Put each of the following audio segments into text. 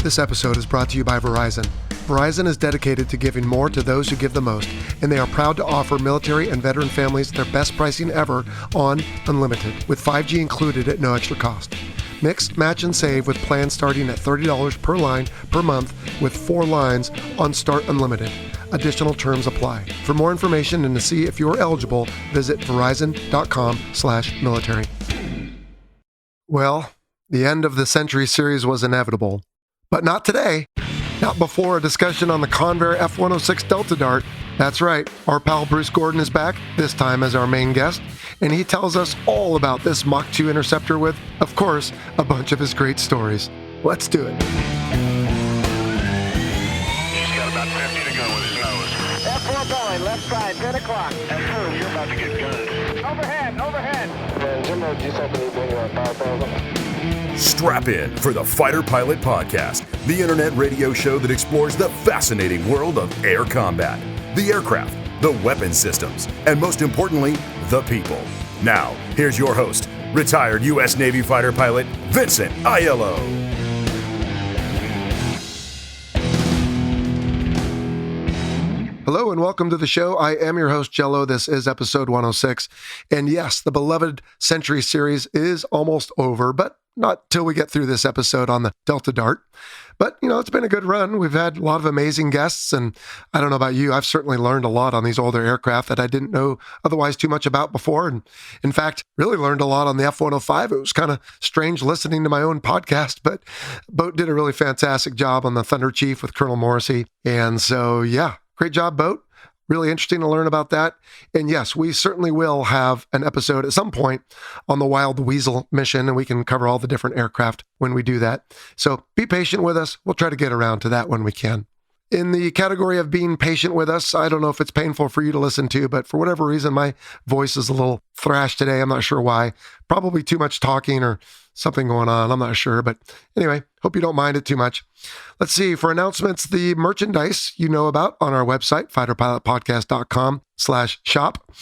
This episode is brought to you by Verizon. Verizon is dedicated to giving more to those who give the most, and they are proud to offer military and veteran families their best pricing ever on Unlimited, with 5G included at no extra cost. Mix, match, and save with plans starting at $30 per line per month with 4 lines on Start Unlimited. Additional terms apply. For more information and to see if you're eligible, visit verizon.com/military. Well, the end of the Century series was inevitable, but not today. Not before a discussion on the Convair F-106 Delta Dart. That's right, our pal Bruce Gordon is back, this time as our main guest, and he tells us all about this Mach 2 interceptor with, of course, a bunch of his great stories. Let's do it. He's got about 50 to go with his nose. F4 Boeing, left side, 10 o'clock. F4, you're about to get gunned. Overhead. Strap in for the Fighter Pilot Podcast, the internet radio show that explores the fascinating world of air combat, the aircraft, the weapon systems, and most importantly, the people. Now, here's your host, retired U.S. Navy fighter pilot, Vincent Aiello. Hello and welcome to the show. I am your host, Jello. This is episode 106. And yes, the beloved Century series is almost over, but not till we get through this episode on the Delta Dart. But, it's been a good run. We've had a lot of amazing guests, and I don't know about you, I've certainly learned a lot on these older aircraft that I didn't know otherwise too much about before. And in fact, really learned a lot on the F-105. It was kind of strange listening to my own podcast, but Boat did a really fantastic job on the Thunder Chief with Colonel Morrissey. And so, yeah, great job, Boat. Really interesting to learn about that. And yes, we certainly will have an episode at some point on the Wild Weasel mission, and we can cover all the different aircraft when we do that. So be patient with us. We'll try to get around to that when we can. In the category of being patient with us, I don't know if it's painful for you to listen to, but for whatever reason, my voice is a little thrashed today. I'm not sure why. Probably too much talking or something going on. I'm not sure. But anyway, hope you don't mind it too much. Let's see. For announcements, the merchandise you know about on our website, fighterpilotpodcast.com/shop.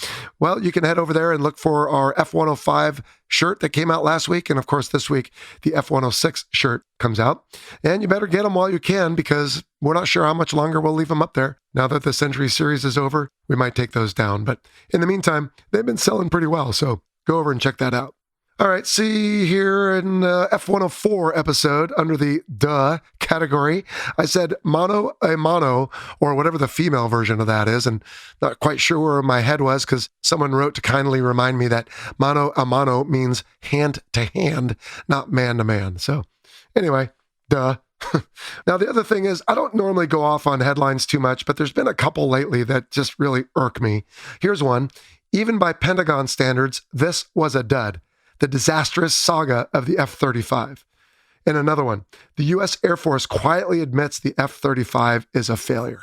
Well, you can head over there and look for our F-105 shirt that came out last week. And of course, this week, the F-106 shirt comes out. And you better get them while you can, because we're not sure how much longer we'll leave them up there. Now that the Century series is over, we might take those down. But in the meantime, they've been selling pretty well. So go over and check that out. All right, see here in F-104 episode under the duh category, I said mano a mano, or whatever the female version of that is, and not quite sure where my head was because someone wrote to kindly remind me that mano a mano means hand to hand, not man to man. So anyway, duh. Now, the other thing is, I don't normally go off on headlines too much, but there's been a couple lately that just really irk me. Here's one. Even by Pentagon standards, this was a dud. The disastrous saga of the F-35. And another one, the U.S. Air Force quietly admits the F-35 is a failure.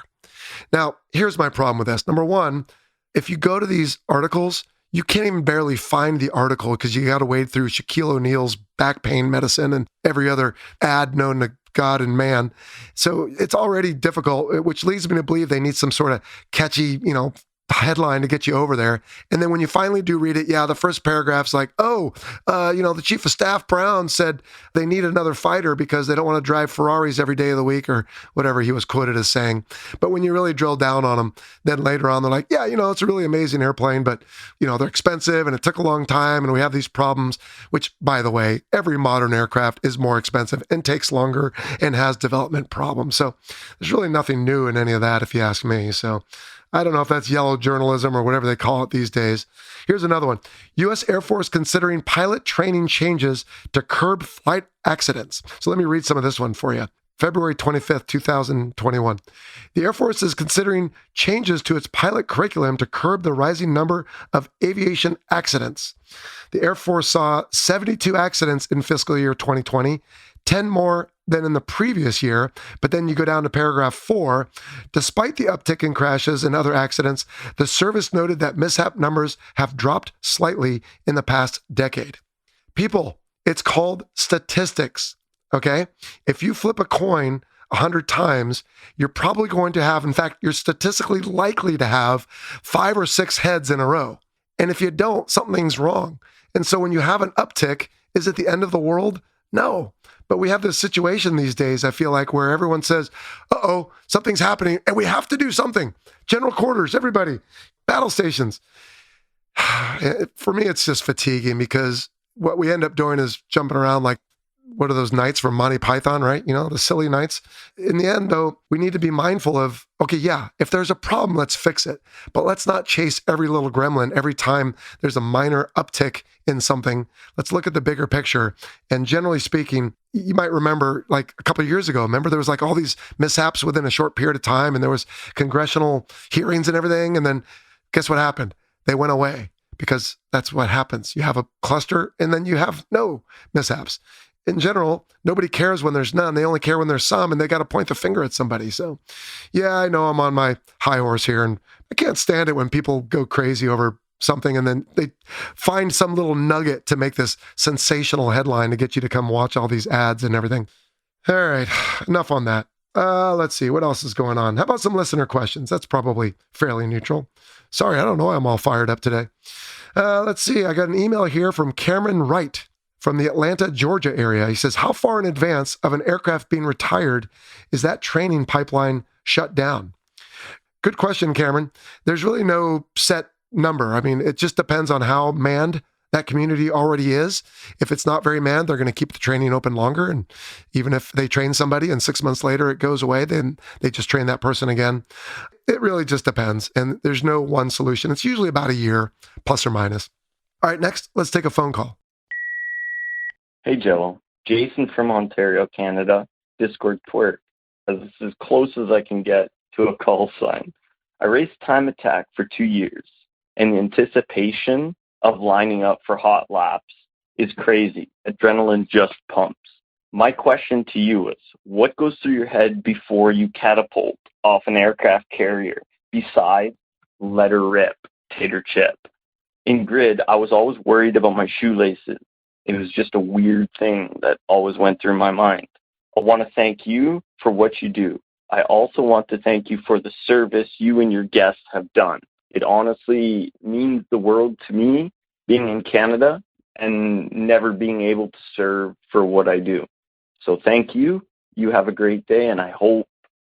Now, here's my problem with this. Number one, if you go to these articles, you can't even barely find the article because you got to wade through Shaquille O'Neal's back pain medicine and every other ad known to God and man. So it's already difficult, which leads me to believe they need some sort of catchy, headline to get you over there. And then when you finally do read it, the first paragraph's like, the Chief of Staff Brown said they need another fighter because they don't want to drive Ferraris every day of the week, or whatever he was quoted as saying. But when you really drill down on them, then later on they're like, it's a really amazing airplane, but they're expensive and it took a long time and we have these problems, which, by the way, every modern aircraft is more expensive and takes longer and has development problems. So there's really nothing new in any of that, if you ask me. So I don't know if that's yellow journalism or whatever they call it these days. Here's another one. U.S. Air Force considering pilot training changes to curb flight accidents. So let me read some of this one for you. February 25th, 2021. The Air Force is considering changes to its pilot curriculum to curb the rising number of aviation accidents. The Air Force saw 72 accidents in fiscal year 2020, 10 more than in the previous year. But then you go down to paragraph 4. Despite the uptick in crashes and other accidents, the service noted that mishap numbers have dropped slightly in the past decade. People, it's called statistics, okay? If you flip a coin 100 times, you're probably going to have, in fact, you're statistically likely to have 5 or 6 heads in a row. And if you don't, something's wrong. And so when you have an uptick, is it the end of the world? No. But we have this situation these days, I feel like, where everyone says, uh-oh, something's happening, and we have to do something. General quarters, everybody, battle stations. For me, it's just fatiguing because what we end up doing is jumping around like, what are those knights from Monty Python, right? You know, the silly knights. In the end, though, we need to be mindful of, okay, yeah, if there's a problem, let's fix it. But let's not chase every little gremlin every time there's a minor uptick in something. Let's look at the bigger picture. And generally speaking, you might remember like a couple of years ago, remember there was like all these mishaps within a short period of time, and there was congressional hearings and everything. And then guess what happened? They went away because that's what happens. You have a cluster and then you have no mishaps. In general, nobody cares when there's none. They only care when there's some, and they got to point the finger at somebody. So, yeah, I know I'm on my high horse here, and I can't stand it when people go crazy over something and then they find some little nugget to make this sensational headline to get you to come watch all these ads and everything. All right, enough on that. Let's see, what else is going on? How about some listener questions? That's probably fairly neutral. Sorry, I don't know why I'm all fired up today. Let's see, I got an email here from Cameron Wright from the Atlanta, Georgia area. He says, how far in advance of an aircraft being retired is that training pipeline shut down? Good question, Cameron. There's really no set number. I mean, it just depends on how manned that community already is. If it's not very manned, they're going to keep the training open longer. And even if they train somebody and 6 months later it goes away, then they just train that person again. It really just depends. And there's no one solution. It's usually about a year, plus or minus. All right, next, let's take a phone call. Hey, Joe. Jason from Ontario, Canada. Discord twerk. As close as I can get to a call sign. I raced time attack for 2 years, and the anticipation of lining up for hot laps is crazy. Adrenaline just pumps. My question to you is, what goes through your head before you catapult off an aircraft carrier besides let her rip, tater chip? In grid, I was always worried about my shoelaces. It was just a weird thing that always went through my mind. I want to thank you for what you do. I also want to thank you for the service you and your guests have done. It honestly means the world to me, being in Canada and never being able to serve for what I do. So thank you. You have a great day, and I hope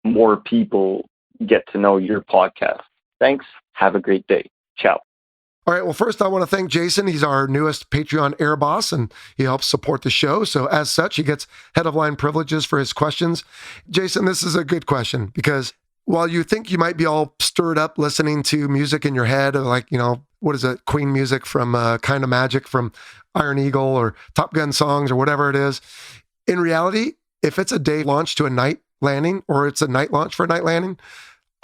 more people get to know your podcast. Thanks. Have a great day. Ciao. All right. Well, first, I want to thank Jason. He's our newest Patreon Air Boss, and he helps support the show. So as such, he gets head of line privileges for his questions. Jason, this is a good question because while you think you might be all stirred up listening to music in your head, or like, you know, what is it? Queen music from Kind of Magic from Iron Eagle or Top Gun songs or whatever it is. In reality, if it's a day launch to a night landing or it's a night launch for a night landing,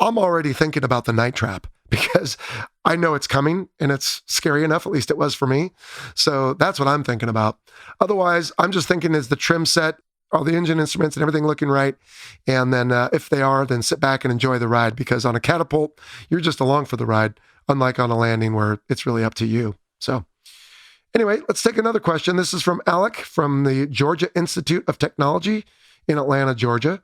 I'm already thinking about the night trap because I know it's coming and it's scary enough, at least it was for me. So that's what I'm thinking about. Otherwise, I'm just thinking, is the trim set, are the engine instruments and everything looking right? And then if they are, then sit back and enjoy the ride, because on a catapult, you're just along for the ride, unlike on a landing where it's really up to you. So anyway, let's take another question. This is from Alec from the Georgia Institute of Technology in Atlanta, Georgia.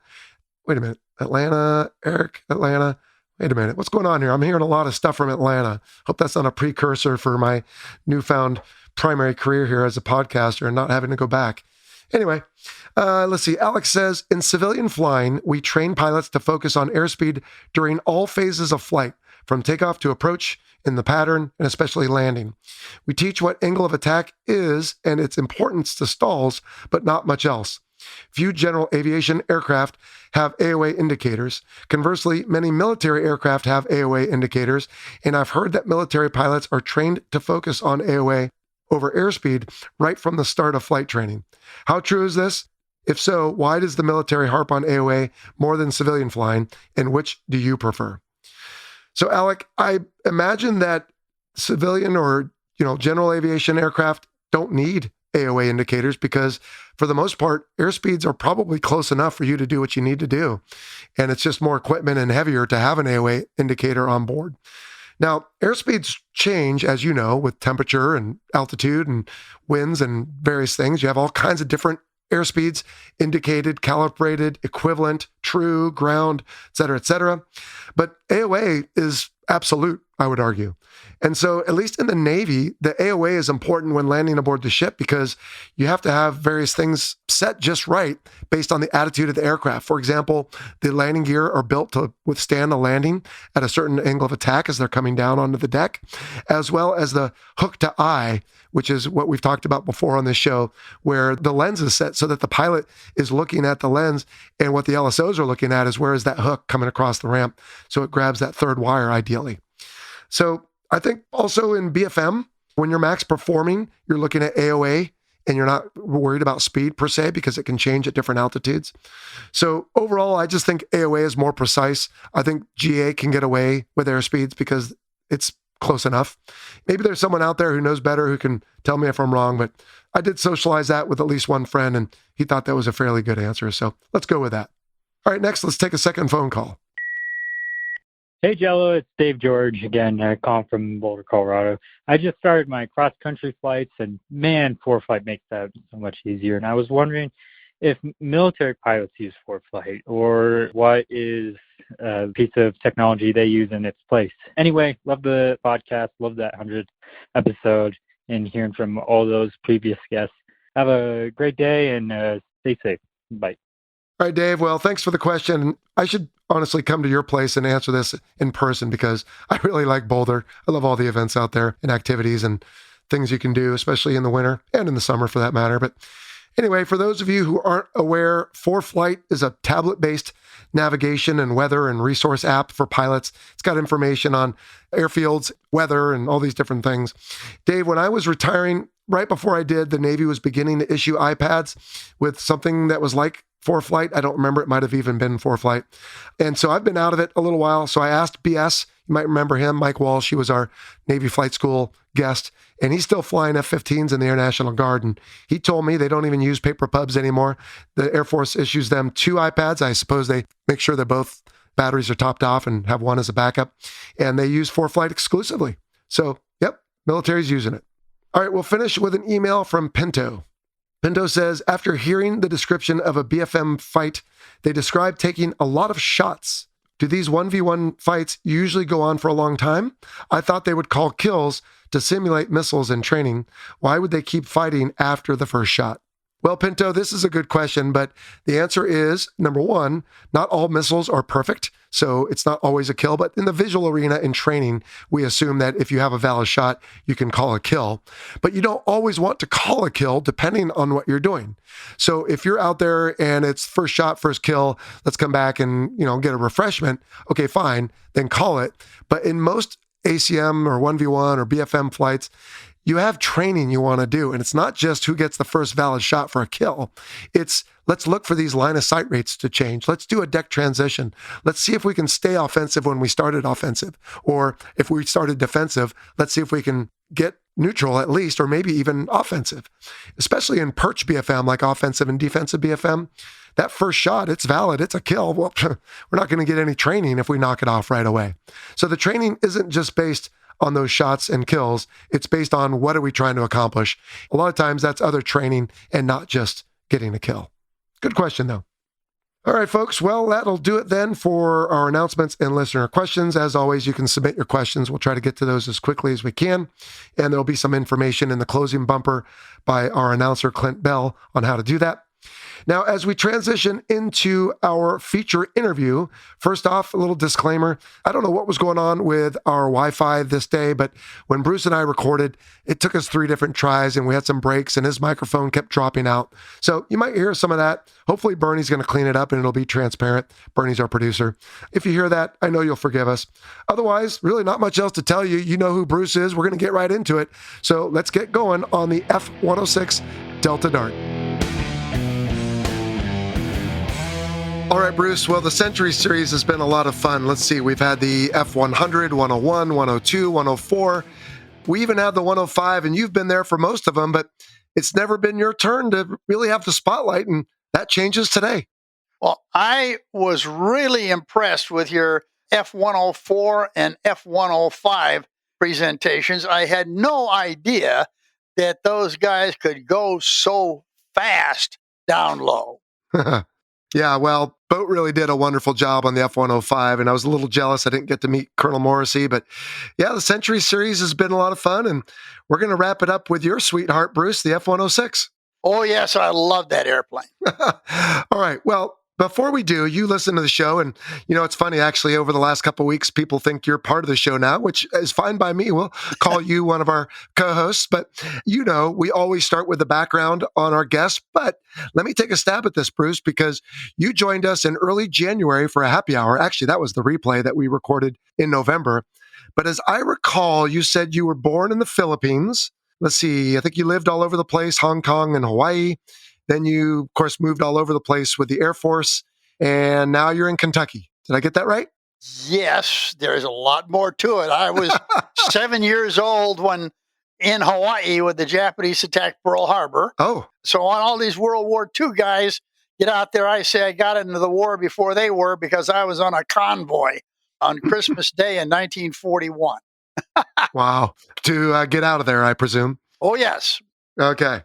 Wait a minute. Eric, Atlanta. Wait a minute. What's going on here? I'm hearing a lot of stuff from Atlanta. Hope that's not a precursor for my newfound primary career here as a podcaster and not having to go back. Anyway, let's see. Alex says, in civilian flying, we train pilots to focus on airspeed during all phases of flight, from takeoff to approach, in the pattern, and especially landing. We teach what angle of attack is and its importance to stalls, but not much else. Few general aviation aircraft have AOA indicators. Conversely, many military aircraft have AOA indicators, and I've heard that military pilots are trained to focus on AOA over airspeed right from the start of flight training. How true is this? If so, why does the military harp on AOA more than civilian flying, and which do you prefer? So, Alec, I imagine that civilian or general aviation aircraft don't need AOA indicators because, for the most part, airspeeds are probably close enough for you to do what you need to do. And it's just more equipment and heavier to have an AOA indicator on board. Now, airspeeds change, as you know, with temperature and altitude and winds and various things. You have all kinds of different airspeeds indicated, calibrated, equivalent, true, ground, et cetera, et cetera. But AOA is absolute, I would argue. And so, at least in the Navy, the AOA is important when landing aboard the ship because you have to have various things set just right based on the attitude of the aircraft. For example, the landing gear are built to withstand a landing at a certain angle of attack as they're coming down onto the deck, as well as the hook to eye, which is what we've talked about before on this show, where the lens is set so that the pilot is looking at the lens, and what the LSOs are looking at is where is that hook coming across the ramp, so it grabs that third wire ideally. So I think also in BFM, when you're max performing, you're looking at AOA and you're not worried about speed per se because it can change at different altitudes. So overall, I just think AOA is more precise. I think GA can get away with airspeeds because it's close enough. Maybe there's someone out there who knows better who can tell me if I'm wrong, but I did socialize that with at least one friend and he thought that was a fairly good answer. So let's go with that. All right, next, let's take a second phone call. Hey, Jello, it's Dave George again, calling from Boulder, Colorado. I just started my cross-country flights, and man, ForeFlight makes that so much easier. And I was wondering if military pilots use ForeFlight, or what is a piece of technology they use in its place. Anyway, love the podcast, love that 100th episode, and hearing from all those previous guests. Have a great day, and stay safe. Bye. All right, Dave. Well, thanks for the question. I should honestly come to your place and answer this in person because I really like Boulder. I love all the events out there and activities and things you can do, especially in the winter and in the summer for that matter. But anyway, for those of you who aren't aware, ForeFlight is a tablet-based navigation and weather and resource app for pilots. It's got information on airfields, weather, and all these different things. Dave, when I was retiring, right before I did, the Navy was beginning to issue iPads with something that was like ForeFlight. I don't remember. It might have even been ForeFlight. And so I've been out of it a little while. So I asked BS, you might remember him, Mike Walsh. He was our Navy Flight School guest, and he's still flying F-15s in the Air National Guard. And he told me they don't even use paper pubs anymore. The Air Force issues them 2 iPads. I suppose they make sure that both batteries are topped off and have one as a backup. And they use ForeFlight exclusively. So, yep, military's using it. All right, we'll finish with an email from Pinto. Pinto says, after hearing the description of a BFM fight, they describe taking a lot of shots. Do these 1v1 fights usually go on for a long time? I thought they would call kills to simulate missiles in training. Why would they keep fighting after the first shot? Well, Pinto, this is a good question, but the answer is, number one, not all missiles are perfect, so it's not always a kill. But in the visual arena in training, we assume that if you have a valid shot, you can call a kill. But you don't always want to call a kill depending on what you're doing. So if you're out there and it's first shot, first kill, let's come back and get a refreshment, okay, fine, then call it. But in most ACM or 1v1 or BFM flights, you have training you want to do. And it's not just who gets the first valid shot for a kill. It's let's look for these line of sight rates to change. Let's do a deck transition. Let's see if we can stay offensive when we started offensive. Or if we started defensive, let's see if we can get neutral at least, or maybe even offensive. Especially in perch BFM, like offensive and defensive BFM, that first shot, it's valid, it's a kill. Well, we're not going to get any training if we knock it off right away. So the training isn't just based on those shots and kills. It's based on what are we trying to accomplish. A lot of times that's other training and not just getting a kill. Good question, though. All right, folks. Well, that'll do it then for our announcements and listener questions. As always, you can submit your questions. We'll try to get to those as quickly as we can. And there'll be some information in the closing bumper by our announcer, Clint Bell, on how to do that. Now, as we transition into our feature interview, first off, a little disclaimer. I don't know what was going on with our Wi-Fi this day, but when Bruce and I recorded, it took us 3 different tries and we had some breaks and his microphone kept dropping out. So you might hear some of that. Hopefully Bernie's going to clean it up and it'll be transparent. Bernie's our producer. If you hear that, I know you'll forgive us. Otherwise, really not much else to tell you. You know who Bruce is. We're going to get right into it. So let's get going on the F-106 Delta Dart. All right, Bruce. Well, the Century Series has been a lot of fun. Let's see. We've had the F-100, 101, 102, 104. We even had the 105, and you've been there for most of them, but it's never been your turn to really have the spotlight, and that changes today. Well, I was really impressed with your F-104 and F-105 presentations. I had no idea that those guys could go so fast down low. Yeah, well, Boat really did a wonderful job on the F-105, and I was a little jealous I didn't get to meet Colonel Morrissey. But yeah, the Century Series has been a lot of fun, and we're going to wrap it up with your sweetheart, Bruce, the F-106. Oh, yes, I love that airplane. All right, well, before we do, you listen to the show, and it's funny, actually, over the last couple of weeks, people think you're part of the show now, which is fine by me. We'll call you one of our co-hosts, but we always start with the background on our guests. But let me take a stab at this, Bruce, because you joined us in early January for a happy hour. Actually, that was the replay that we recorded in November. But as I recall, you said you were born in the Philippines. Let's see, I think you lived all over the place, Hong Kong and Hawaii. Then you, of course, moved all over the place with the Air Force, and now you're in Kentucky. Did I get that right? Yes, there's a lot more to it. I was 7 years old when in Hawaii when the Japanese attacked Pearl Harbor. Oh. So on all these World War II guys get out there, I say I got into the war before they were because I was on a convoy on Christmas Day in 1941. Wow. To get out of there, I presume. Oh, yes. Okay.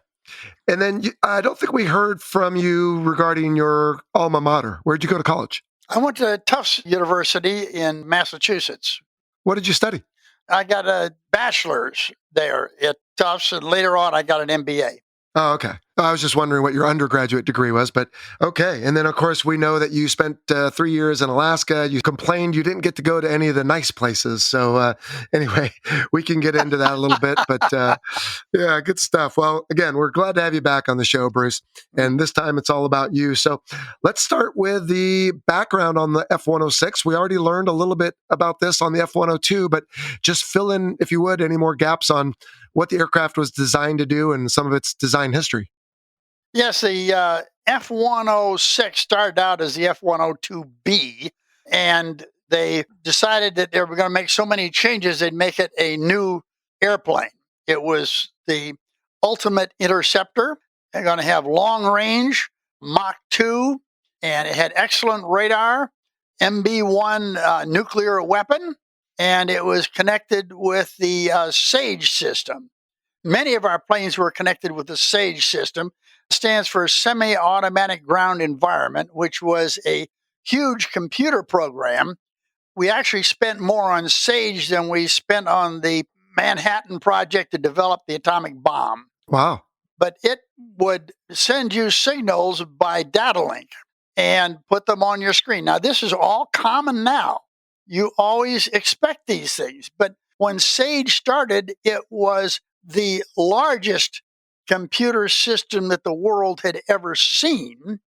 And then I don't think we heard from you regarding your alma mater. Where'd you go to college? I went to Tufts University in Massachusetts. What did you study? I got a bachelor's there at Tufts, and later on I got an MBA. Oh, okay. I was just wondering what your undergraduate degree was, but okay. And then, of course, we know that you spent 3 years in Alaska. You complained you didn't get to go to any of the nice places. So anyway, we can get into that a little bit, but yeah, good stuff. Well, again, we're glad to have you back on the show, Bruce. And this time it's all about you. So let's start with the background on the F-106. We already learned a little bit about this on the F-102, but just fill in, if you would, any more gaps on what the aircraft was designed to do and some of its design history. Yes, the F-106 started out as the F-102B, and they decided that they were going to make so many changes, they'd make it a new airplane. It was the ultimate interceptor. They're going to have long range, Mach 2, and it had excellent radar, MB-1 nuclear weapon, and it was connected with the SAGE system. Many of our planes were connected with the SAGE system. It stands for Semi-Automatic Ground Environment, which was a huge computer program. We actually spent more on SAGE than we spent on the Manhattan Project to develop the atomic bomb. Wow. But it would send you signals by data link and put them on your screen. Now, this is all common now. You always expect these things. But when SAGE started, it was the largest computer system that the world had ever seen.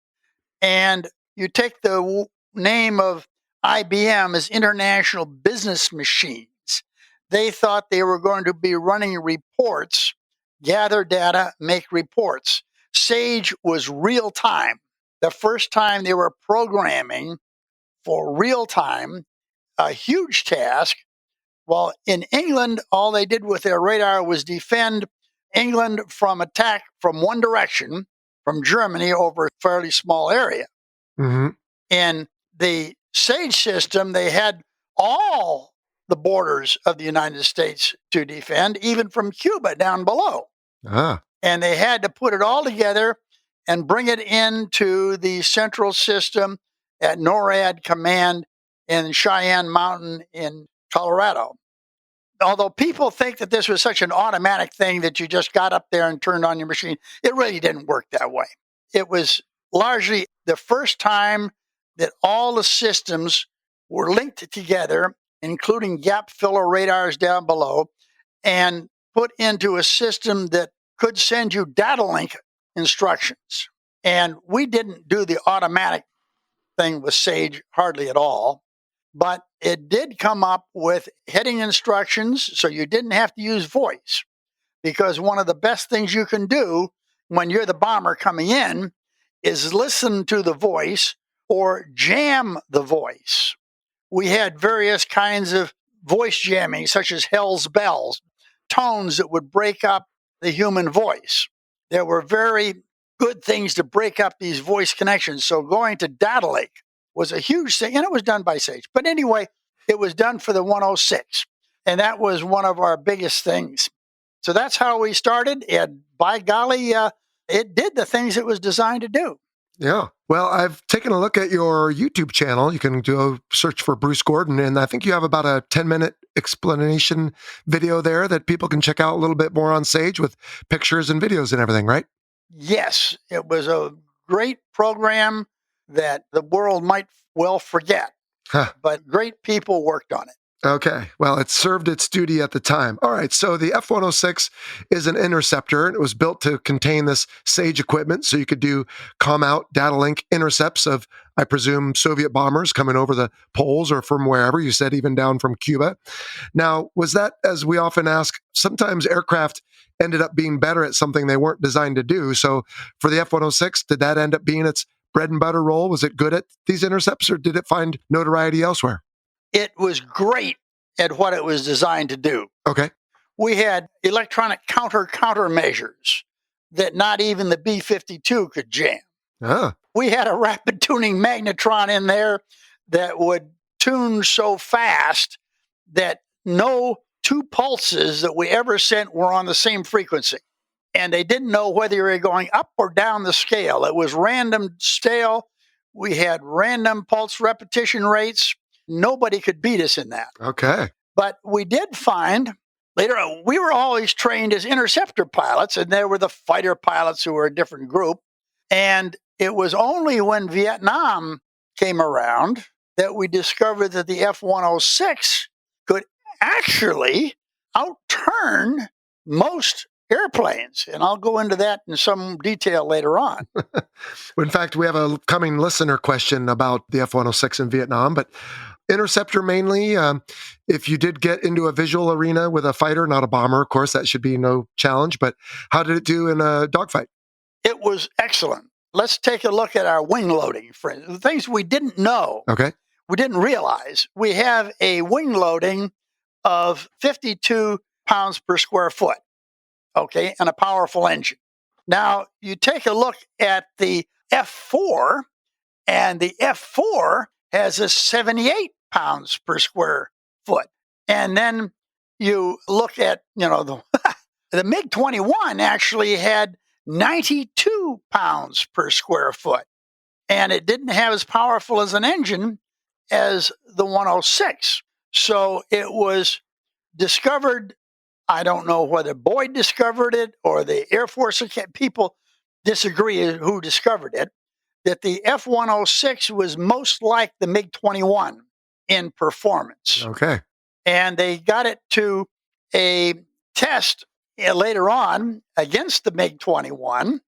And you take the name of IBM as International Business Machines. They thought they were going to be running reports, gather data, make reports. SAGE was real time. The first time they were programming for real time, a huge task. Well, in England, all they did with their radar was defend England from attack from one direction, from Germany over a fairly small area. Mm-hmm. In the SAGE system, they had all the borders of the United States to defend, even from Cuba down below. Ah. And they had to put it all together and bring it into the central system at NORAD Command in Cheyenne Mountain in Colorado. Although people think that this was such an automatic thing that you just got up there and turned on your machine, it really didn't work that way. It was largely the first time that all the systems were linked together, including gap filler radars down below, and put into a system that could send you data link instructions. And we didn't do the automatic thing with SAGE hardly at all. But it did come up with heading instructions, so you didn't have to use voice. Because one of the best things you can do when you're the bomber coming in is listen to the voice or jam the voice. We had various kinds of voice jamming, such as Hell's Bells, tones that would break up the human voice. There were very good things to break up these voice connections. So going to data link was a huge thing, and it was done by SAGE. But anyway, it was done for the 106, and that was one of our biggest things. So that's how we started, and by golly, it did the things it was designed to do. Yeah. Well, I've taken a look at your YouTube channel. You can do a search for Bruce Gordon, and I think you have about a 10-minute explanation video there that people can check out a little bit more on Sage with pictures and videos and everything, right? Yes, it was a great program that the world might well forget, Huh. but great people worked on it. Okay. Well, it served its duty at the time. All right. So the F-106 is an interceptor, and it was built to contain this Sage equipment so you could do com-out data link intercepts of, I presume, Soviet bombers coming over the poles or from wherever. You said even down from Cuba. Now, was that, as we often ask, sometimes aircraft ended up being better at something they weren't designed to do. So for the F-106, did that end up being its bread and butter role? Was it good at these intercepts, or did it find notoriety elsewhere? It was great at what it was designed to do. Okay. We had electronic countermeasures that not even the B-52 could jam. Ah. We had a rapid tuning magnetron in there that would tune so fast that no two pulses that we ever sent were on the same frequency. And they didn't know whether you were going up or down the scale. It was random scale. We had random pulse repetition rates. Nobody could beat us in that. Okay. But we did find later on, we were always trained as interceptor pilots, and there were the fighter pilots who were a different group. And it was only when Vietnam came around that we discovered that the F-106 could actually outturn most airplanes. And I'll go into that in some detail later on. In fact, we have a coming listener question about the F-106 in Vietnam, but interceptor mainly. If you did get into a visual arena with a fighter, not a bomber, of course, that should be no challenge. But how did it do in a dogfight? It was excellent. Let's take a look at our wing loading, friends. The things we didn't know, Okay. we didn't realize. We have a wing loading of 52 pounds per square foot, okay, and a powerful engine. Now, you take a look at the F4, and the F4 has a 78 pounds per square foot. And then you look at, the MiG-21 actually had 92 pounds per square foot. And it didn't have as powerful as an engine as the 106. So it was discovered. I don't know whether Boyd discovered it or the Air Force people disagree who discovered it, that the F-106 was most like the MiG-21 in performance. Okay. And they got it to a test later on against the MiG-21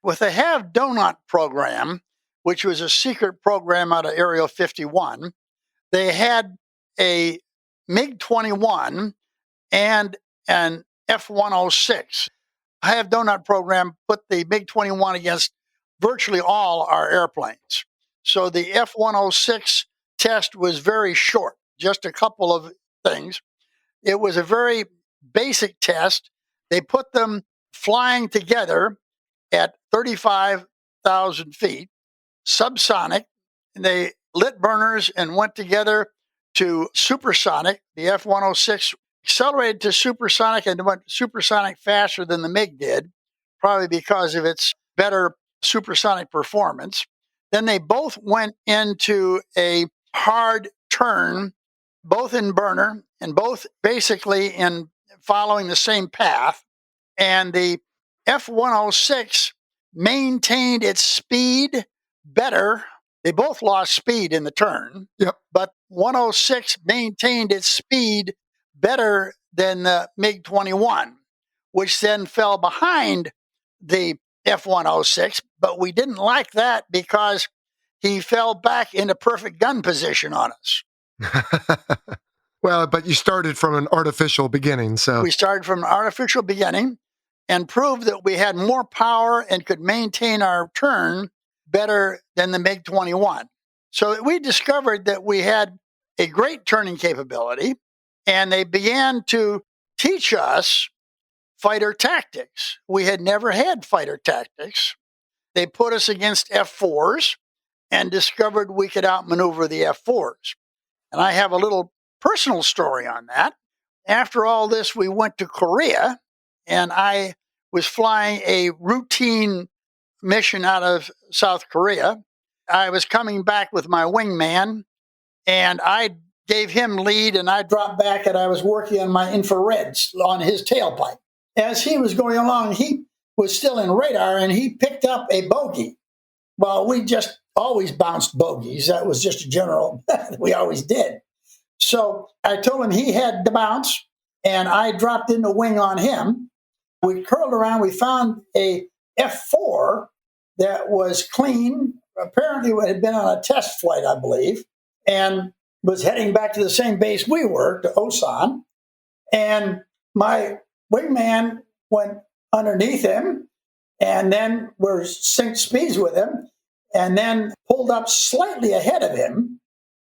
with a Have Donut program, which was a secret program out of Area 51. They had a MiG-21 and an F-106. Have Donut program put the MiG-21 against virtually all our airplanes. So the F-106 test was very short, just a couple of things. It was a very basic test. They put them flying together at 35,000 feet, subsonic, and they lit burners and went together to supersonic. The F-106 accelerated to supersonic and went supersonic faster than the MiG did, probably because of its better supersonic performance. Then they both went into a hard turn, both in burner and both basically in following the same path. And the F-106 maintained its speed better. They both lost speed in the turn. Yep. But 106 maintained its speed better than the MiG-21, which then fell behind the F-106. But we didn't like that because he fell back into perfect gun position on us. Well, but you started from an artificial beginning, so We started from an artificial beginning and proved that we had more power and could maintain our turn better than the MiG-21. So we discovered that we had a great turning capability, and they began to teach us fighter tactics. We had never had fighter tactics. They put us against F-4s and discovered we could outmaneuver the F-4s. And I have a little personal story on that. After all this, we went to Korea, and I was flying a routine mission out of South Korea. I was coming back with my wingman, and I gave him lead, and I dropped back, and I was working on my infrareds on his tailpipe. As he was going along, he was still in radar, and he picked up a bogey. Well, we just always bounced bogeys. That was just a general, we always did. So I told him he had to bounce, and I dropped in the wing on him. We curled around. We found a F-4 that was clean. Apparently it had been on a test flight, I believe, and was heading back to the same base we were, to Osan. And my wingman went underneath him, and then we're synced speeds with him, and then pulled up slightly ahead of him.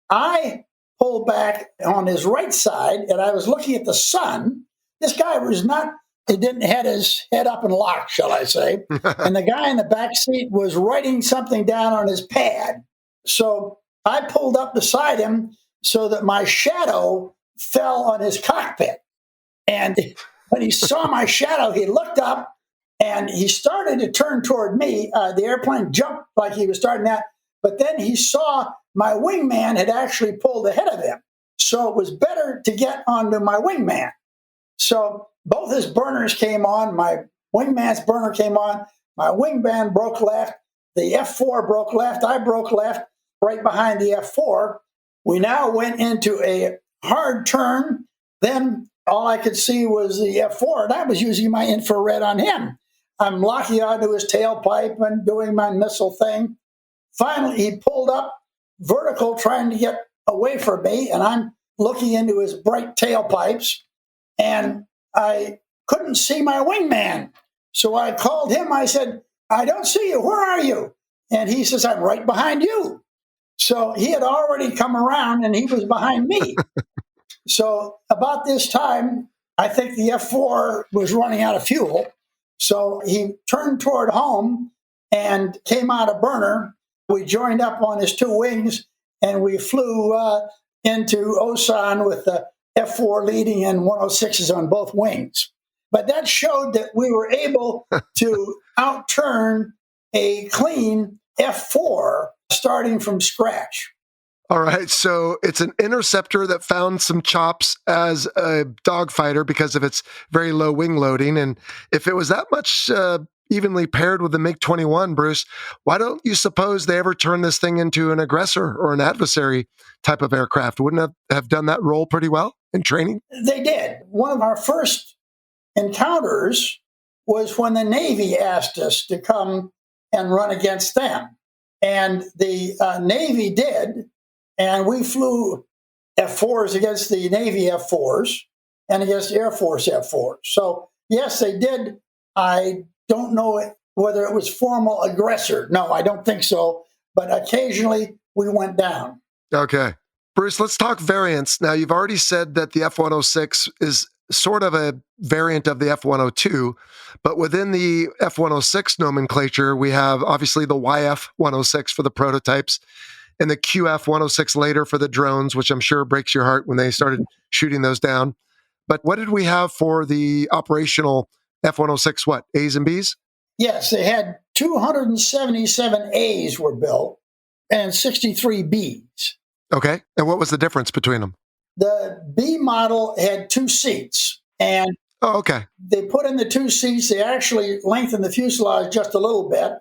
I pulled back on his right side, and I was looking at the sun. This guy was not, he didn't have his head up and locked, shall I say. And the guy in the back seat was writing something down on his pad. So I pulled up beside him so that my shadow fell on his cockpit. And when he saw my shadow, he looked up and he started to turn toward me. The airplane jumped like he was starting that, but then he saw my wingman had actually pulled ahead of him. So it was better to get onto my wingman. So both his burners came on. My wingman's burner came on. My wingman broke left. The F-4 broke left. I broke left right behind the F-4. We now went into a hard turn. Then all I could see was the F-4, and I was using my infrared on him. I'm locking onto his tailpipe and doing my missile thing. Finally, he pulled up vertical, trying to get away from me, and I'm looking into his bright tailpipes, and I couldn't see my wingman. So I called him. I said, I don't see you. Where are you? And he says, I'm right behind you. So he had already come around, and he was behind me. So about this time, I think the F-4 was running out of fuel. So he turned toward home and came out of burner. We joined up on his two wings, and we flew into Osan with the F-4 leading and 106s on both wings. But that showed that we were able to outturn a clean F-4 starting from scratch. All right, so it's an interceptor that found some chops as a dogfighter because of its very low wing loading. And if it was that much evenly paired with the MiG-21, Bruce, why don't you suppose they ever turn this thing into an aggressor or an adversary type of aircraft? Wouldn't it have done that role pretty well in training? They did. One of our first encounters was when the Navy asked us to come and run against them. And the Navy did. And we flew F-4s against the Navy F-4s and against the Air Force F-4s. So, yes, they did. I don't know whether it was formal aggressor. No, I don't think so. But occasionally we went down. Okay. Bruce, let's talk variants. Now, you've already said that the F-106 is sort of a variant of the F-102, but within the F-106 nomenclature, we have obviously the YF-106 for the prototypes, and the QF-106 later for the drones, which I'm sure breaks your heart when they started shooting those down. But what did we have for the operational F-106, what, A's and B's? Yes, they had 277 A's were built and 63 B's. Okay, and what was the difference between them? The B model had two seats, and they put in the two seats. They actually lengthened the fuselage just a little bit,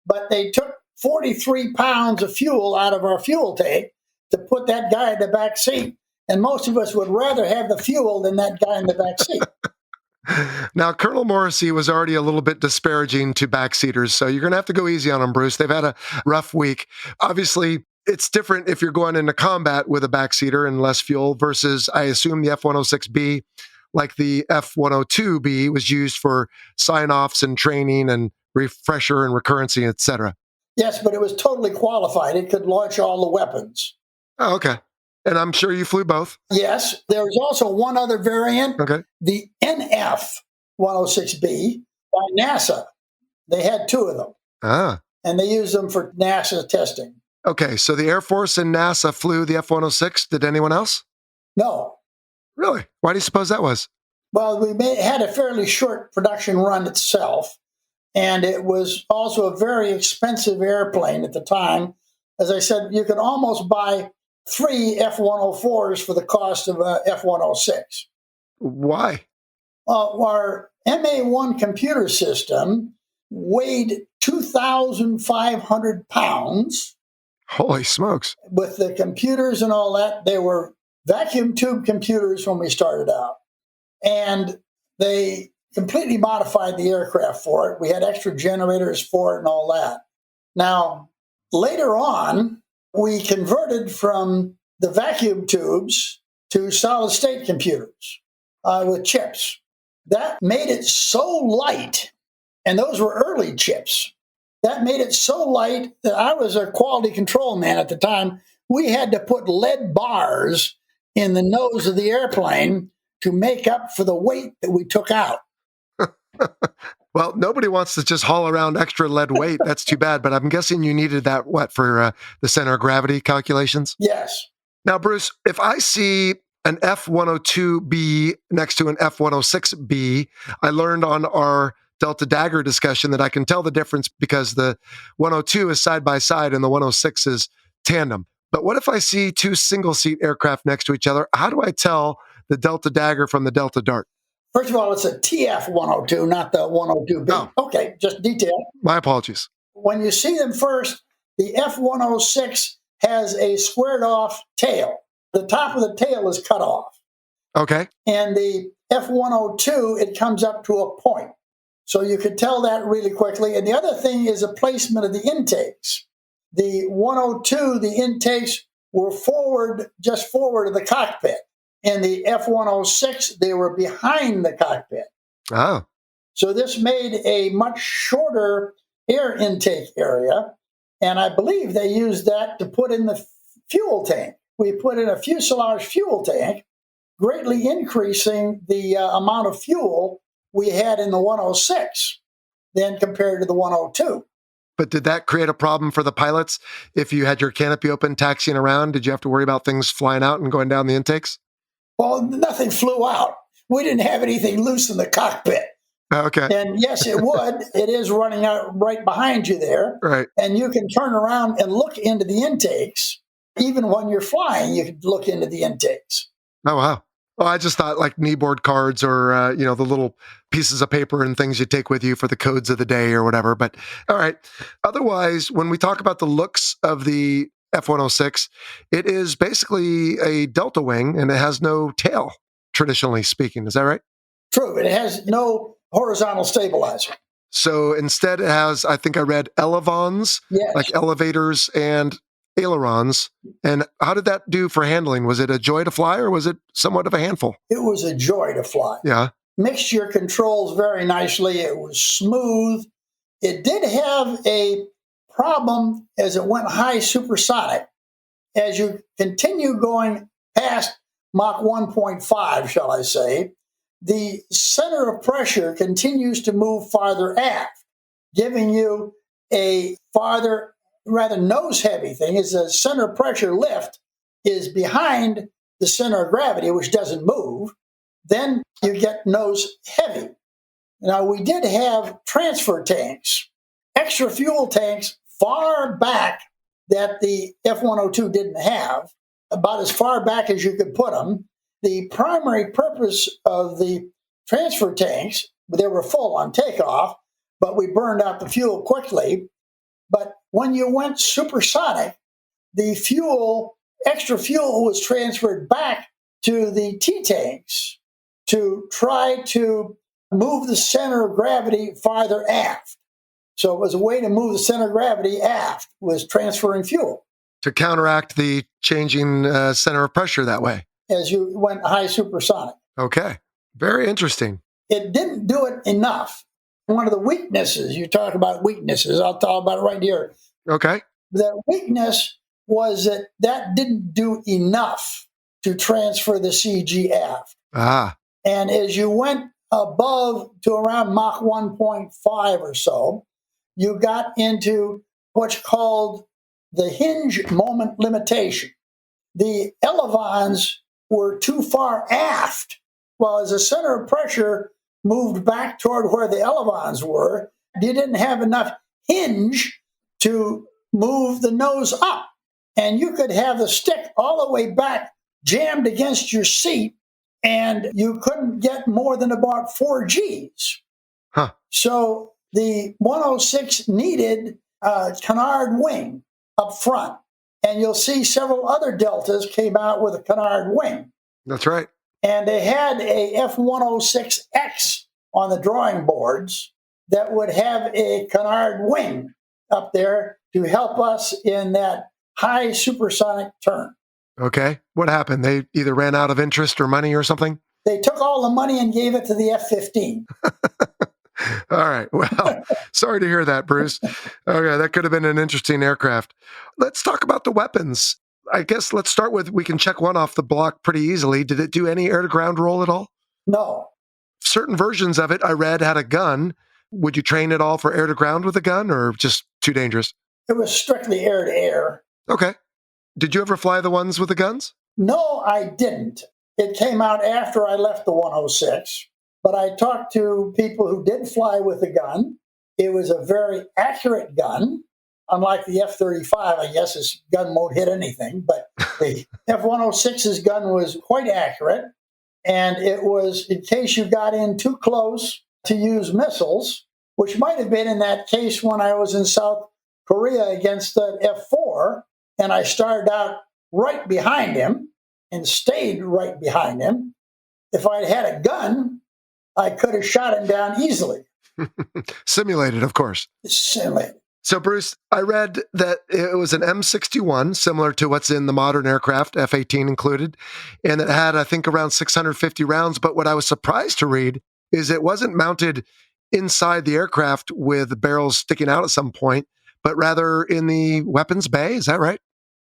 but they took 43 pounds of fuel out of our fuel tank to put that guy in the back seat. And most of us would rather have the fuel than that guy in the back seat. Now, Colonel Morrissey was already a little bit disparaging to backseaters, so you're going to have to go easy on them, Bruce. They've had a rough week. Obviously, it's different if you're going into combat with a backseater and less fuel versus, I assume, the F-106B, like the F-102B, was used for sign-offs and training and refresher and recurrency, et cetera. Yes, but it was totally qualified. It could launch all the weapons. Oh, okay. And I'm sure you flew both. Yes. There was also one other variant, the NF-106B by NASA. They had two of them. And they used them for NASA testing. Okay, so the Air Force and NASA flew the F-106. Did anyone else? No. Really? Why do you suppose that was? Well, we had a fairly short production run itself. And it was also a very expensive airplane at the time. As I said, you could almost buy 3 F-104s for the cost of a F-106. Why? Our MA1 computer system weighed 2,500 pounds. Holy smokes. With the computers and all that, they were vacuum tube computers when we started out. And they completely modified the aircraft for it. We had extra generators for it and all that. Now, later on, we converted from the vacuum tubes to solid state computers with chips. That made it so light, and those were early chips. That made it so light that I was a quality control man at the time. We had to put lead bars in the nose of the airplane to make up for the weight that we took out. Well, nobody wants to just haul around extra lead weight. That's too bad. But I'm guessing you needed that, for the center of gravity calculations? Yes. Now, Bruce, if I see an F-102B next to an F-106B, I learned on our Delta Dagger discussion that I can tell the difference because the 102 is side by side and the 106 is tandem. But what if I see 2 single-seat aircraft next to each other? How do I tell the Delta Dagger from the Delta Dart? First of all, it's a TF-102, not the 102B. Oh. Okay, just detail. My apologies. When you see them first, the F-106 has a squared off tail. The top of the tail is cut off. Okay. And the F-102, it comes up to a point. So you could tell that really quickly. And the other thing is a placement of the intakes. The 102, the intakes were forward, just forward of the cockpit. In the F-106, they were behind the cockpit. Oh. So this made a much shorter air intake area. And I believe they used that to put in the fuel tank. We put in a fuselage fuel tank, greatly increasing the amount of fuel we had in the 106 then compared to the 102. But did that create a problem for the pilots? If you had your canopy open taxiing around, did you have to worry about things flying out and going down the intakes? Well, nothing flew out. We didn't have anything loose in the cockpit. Okay. And yes, it would. It is running out right behind you there. Right. And you can turn around and look into the intakes. Even when you're flying, you can look into the intakes. Oh, wow. Well, I just thought like kneeboard cards or, the little pieces of paper and things you take with you for the codes of the day or whatever. But all right. Otherwise, when we talk about the looks of the F-106, it is basically a delta wing and it has no tail, traditionally speaking. Is that right? True. It has no horizontal stabilizer. So instead it has, I think I read elevons, Yes. like elevators and ailerons. And how did that do for handling? Was it a joy to fly or was it somewhat of a handful? It was a joy to fly. Yeah. Mixed your controls very nicely. It was smooth. It did have a problem as it went high supersonic. As you continue going past Mach 1.5, shall I say, the center of pressure continues to move farther aft, giving you a farther, rather nose-heavy thing. Is the center of pressure lift is behind the center of gravity, which doesn't move. Then you get nose heavy. Now, we did have transfer tanks, extra fuel tanks far back that the F-102 didn't have, about as far back as you could put them. The primary purpose of the transfer tanks, they were full on takeoff, but we burned out the fuel quickly. But when you went supersonic, the fuel, extra fuel was transferred back to the T-tanks to try to move the center of gravity farther aft. So it was a way to move the center of gravity aft, was transferring fuel. To counteract the changing center of pressure that way. As you went high supersonic. Okay. Very interesting. It didn't do it enough. One of the weaknesses, you talk about weaknesses, I'll talk about it right here. Okay. The weakness was that didn't do enough to transfer the CG aft. Ah. And as you went above to around Mach 1.5 or so, you got into what's called the hinge moment limitation. The elevons were too far aft, while as the center of pressure moved back toward where the elevons were, you didn't have enough hinge to move the nose up. And you could have the stick all the way back jammed against your seat, and you couldn't get more than about 4 Gs. Huh. So the 106 needed a canard wing up front. And you'll see several other Deltas came out with a canard wing. That's right. And they had a F-106X on the drawing boards that would have a canard wing up there to help us in that high supersonic turn. Okay. What happened? They either ran out of interest or money or something? They took all the money and gave it to the F-15. All right. Well, sorry to hear that, Bruce. Okay, that could have been an interesting aircraft. Let's talk about the weapons. I guess let's start with, we can check one off the block pretty easily. Did it do any air-to-ground roll at all? No. Certain versions of it, I read, had a gun. Would you train it all for air-to-ground with a gun or just too dangerous? It was strictly air-to-air. Okay. Did you ever fly the ones with the guns? No, I didn't. It came out after I left the 106. But I talked to people who did fly with a gun. It was a very accurate gun. Unlike the F-35, I guess his gun won't hit anything. But the F-106's gun was quite accurate. And it was in case you got in too close to use missiles, which might have been in that case when I was in South Korea against the F-4. And I started out right behind him and stayed right behind him. If I'd had a gun, I could have shot him down easily. Simulated, of course. Simulated. So, Bruce, I read that it was an M61, similar to what's in the modern aircraft, F-18 included, and it had, I think, around 650 rounds. But what I was surprised to read is it wasn't mounted inside the aircraft with barrels sticking out at some point, but rather in the weapons bay. Is that right?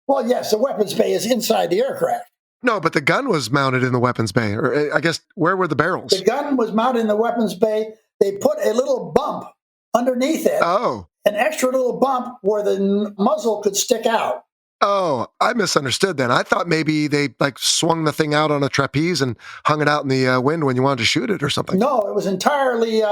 Well, yes, the weapons bay is inside the aircraft. No, but the gun was mounted in the weapons bay. Or I guess, where were the barrels? The gun was mounted in the weapons bay. They put a little bump underneath it. Oh. An extra little bump where the muzzle could stick out. Oh, I misunderstood then. I thought maybe they swung the thing out on a trapeze and hung it out in the wind when you wanted to shoot it or something. No, it was entirely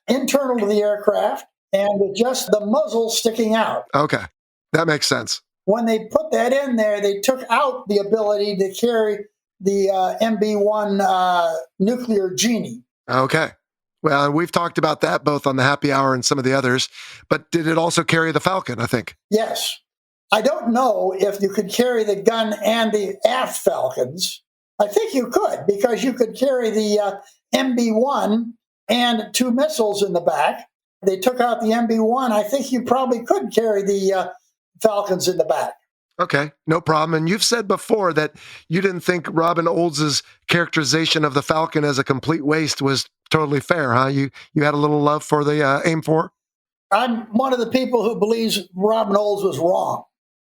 internal to the aircraft and with just the muzzle sticking out. Okay, that makes sense. When they put that in there, they took out the ability to carry the MB-1 nuclear genie. Okay. Well, we've talked about that both on the happy hour and some of the others, but did it also carry the Falcon, I think? Yes. I don't know if you could carry the gun and the aft Falcons. I think you could, because you could carry the MB-1 and 2 missiles in the back. They took out the MB-1. I think you probably could carry the Falcons in the back. Okay, no problem. And you've said before that you didn't think Robin Olds' characterization of the Falcon as a complete waste was totally fair, huh? You had a little love for the AIM-4? I'm one of the people who believes Robin Olds was wrong,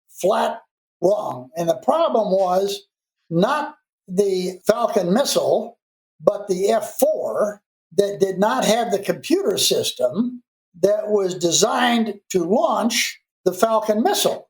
flat wrong. And the problem was not the Falcon missile, but the F-4 that did not have the computer system that was designed to launch the Falcon missile.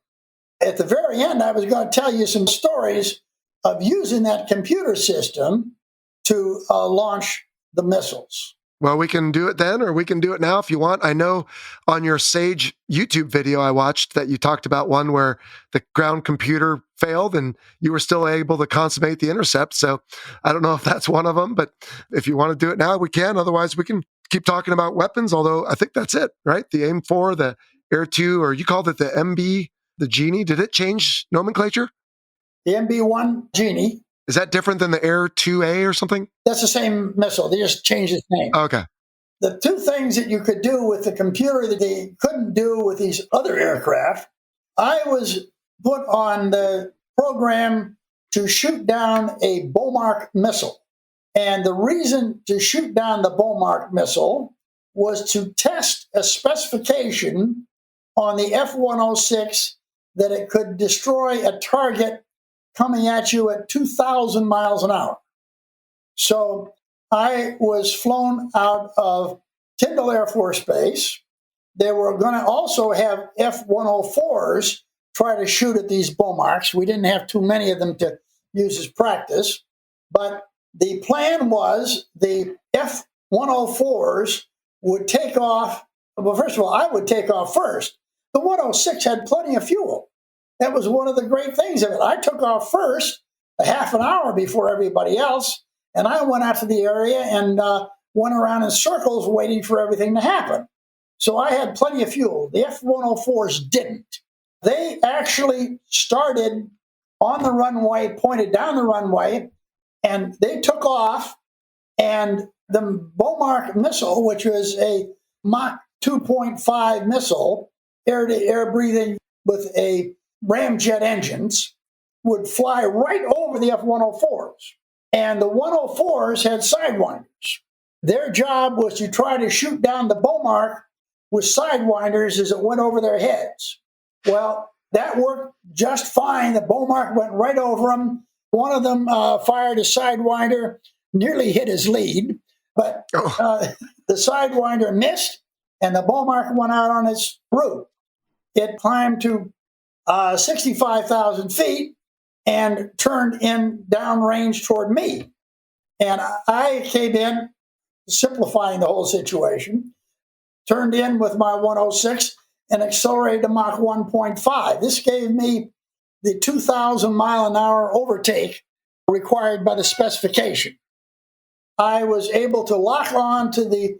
At the very end, I was going to tell you some stories of using that computer system to launch the missiles. Well, we can do it then, or we can do it now if you want. I know on your Sage YouTube video I watched that you talked about one where the ground computer failed and you were still able to consummate the intercept. So I don't know if that's one of them, but if you want to do it now, we can. Otherwise, we can keep talking about weapons, although I think that's it, right? The AIM-4, the Air 2, or you called it the MB, the Genie. Did it change nomenclature? The MB-1 Genie. Is that different than the Air 2A or something? That's the same missile. They just changed its name. Okay. The two things that you could do with the computer that they couldn't do with these other aircraft, I was put on the program to shoot down a Bomark missile. And the reason to shoot down the Bomark missile was to test a specification on the F-106 that it could destroy a target coming at you at 2,000 miles an hour. So I was flown out of Tyndall Air Force Base. They were going to also have F-104s try to shoot at these Bomarks. We didn't have too many of them to use as practice. But the plan was the F-104s would take off Well, first of all, I would take off first. The 106 had plenty of fuel. That was one of the great things of it. I took off first, a half an hour before everybody else, and I went out to the area and went around in circles waiting for everything to happen. So I had plenty of fuel. The F-104s didn't. They actually started on the runway, pointed down the runway, and they took off, and the Beaumark missile, which was a Mach 2.5 missile, air-to-air breathing with a ramjet engines, would fly right over the F-104s. And the 104s had sidewinders. Their job was to try to shoot down the Beaumark with sidewinders as it went over their heads. Well, that worked just fine. The Beaumark went right over them. One of them fired a sidewinder, nearly hit his lead, but the sidewinder missed, and the Beaumark went out on its route. It climbed to 65,000 feet and turned in downrange toward me. And I came in, simplifying the whole situation, turned in with my 106 and accelerated to Mach 1.5. This gave me the 2,000 mile an hour overtake required by the specification. I was able to lock on to the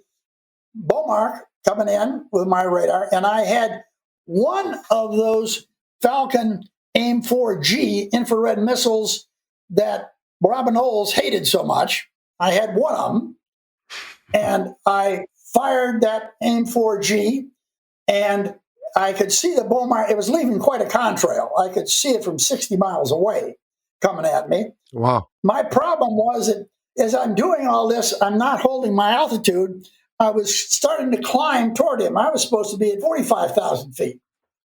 Beaumark coming in with my radar, and I had one of those Falcon AIM-4G infrared missiles that Robin Olds hated so much. I had one of them, and I fired that AIM-4G, and I could see the Beaumark. It was leaving quite a contrail. I could see it from 60 miles away coming at me. Wow. My problem was that as I'm doing all this, I'm not holding my altitude. I was starting to climb toward him. I was supposed to be at 45,000 feet.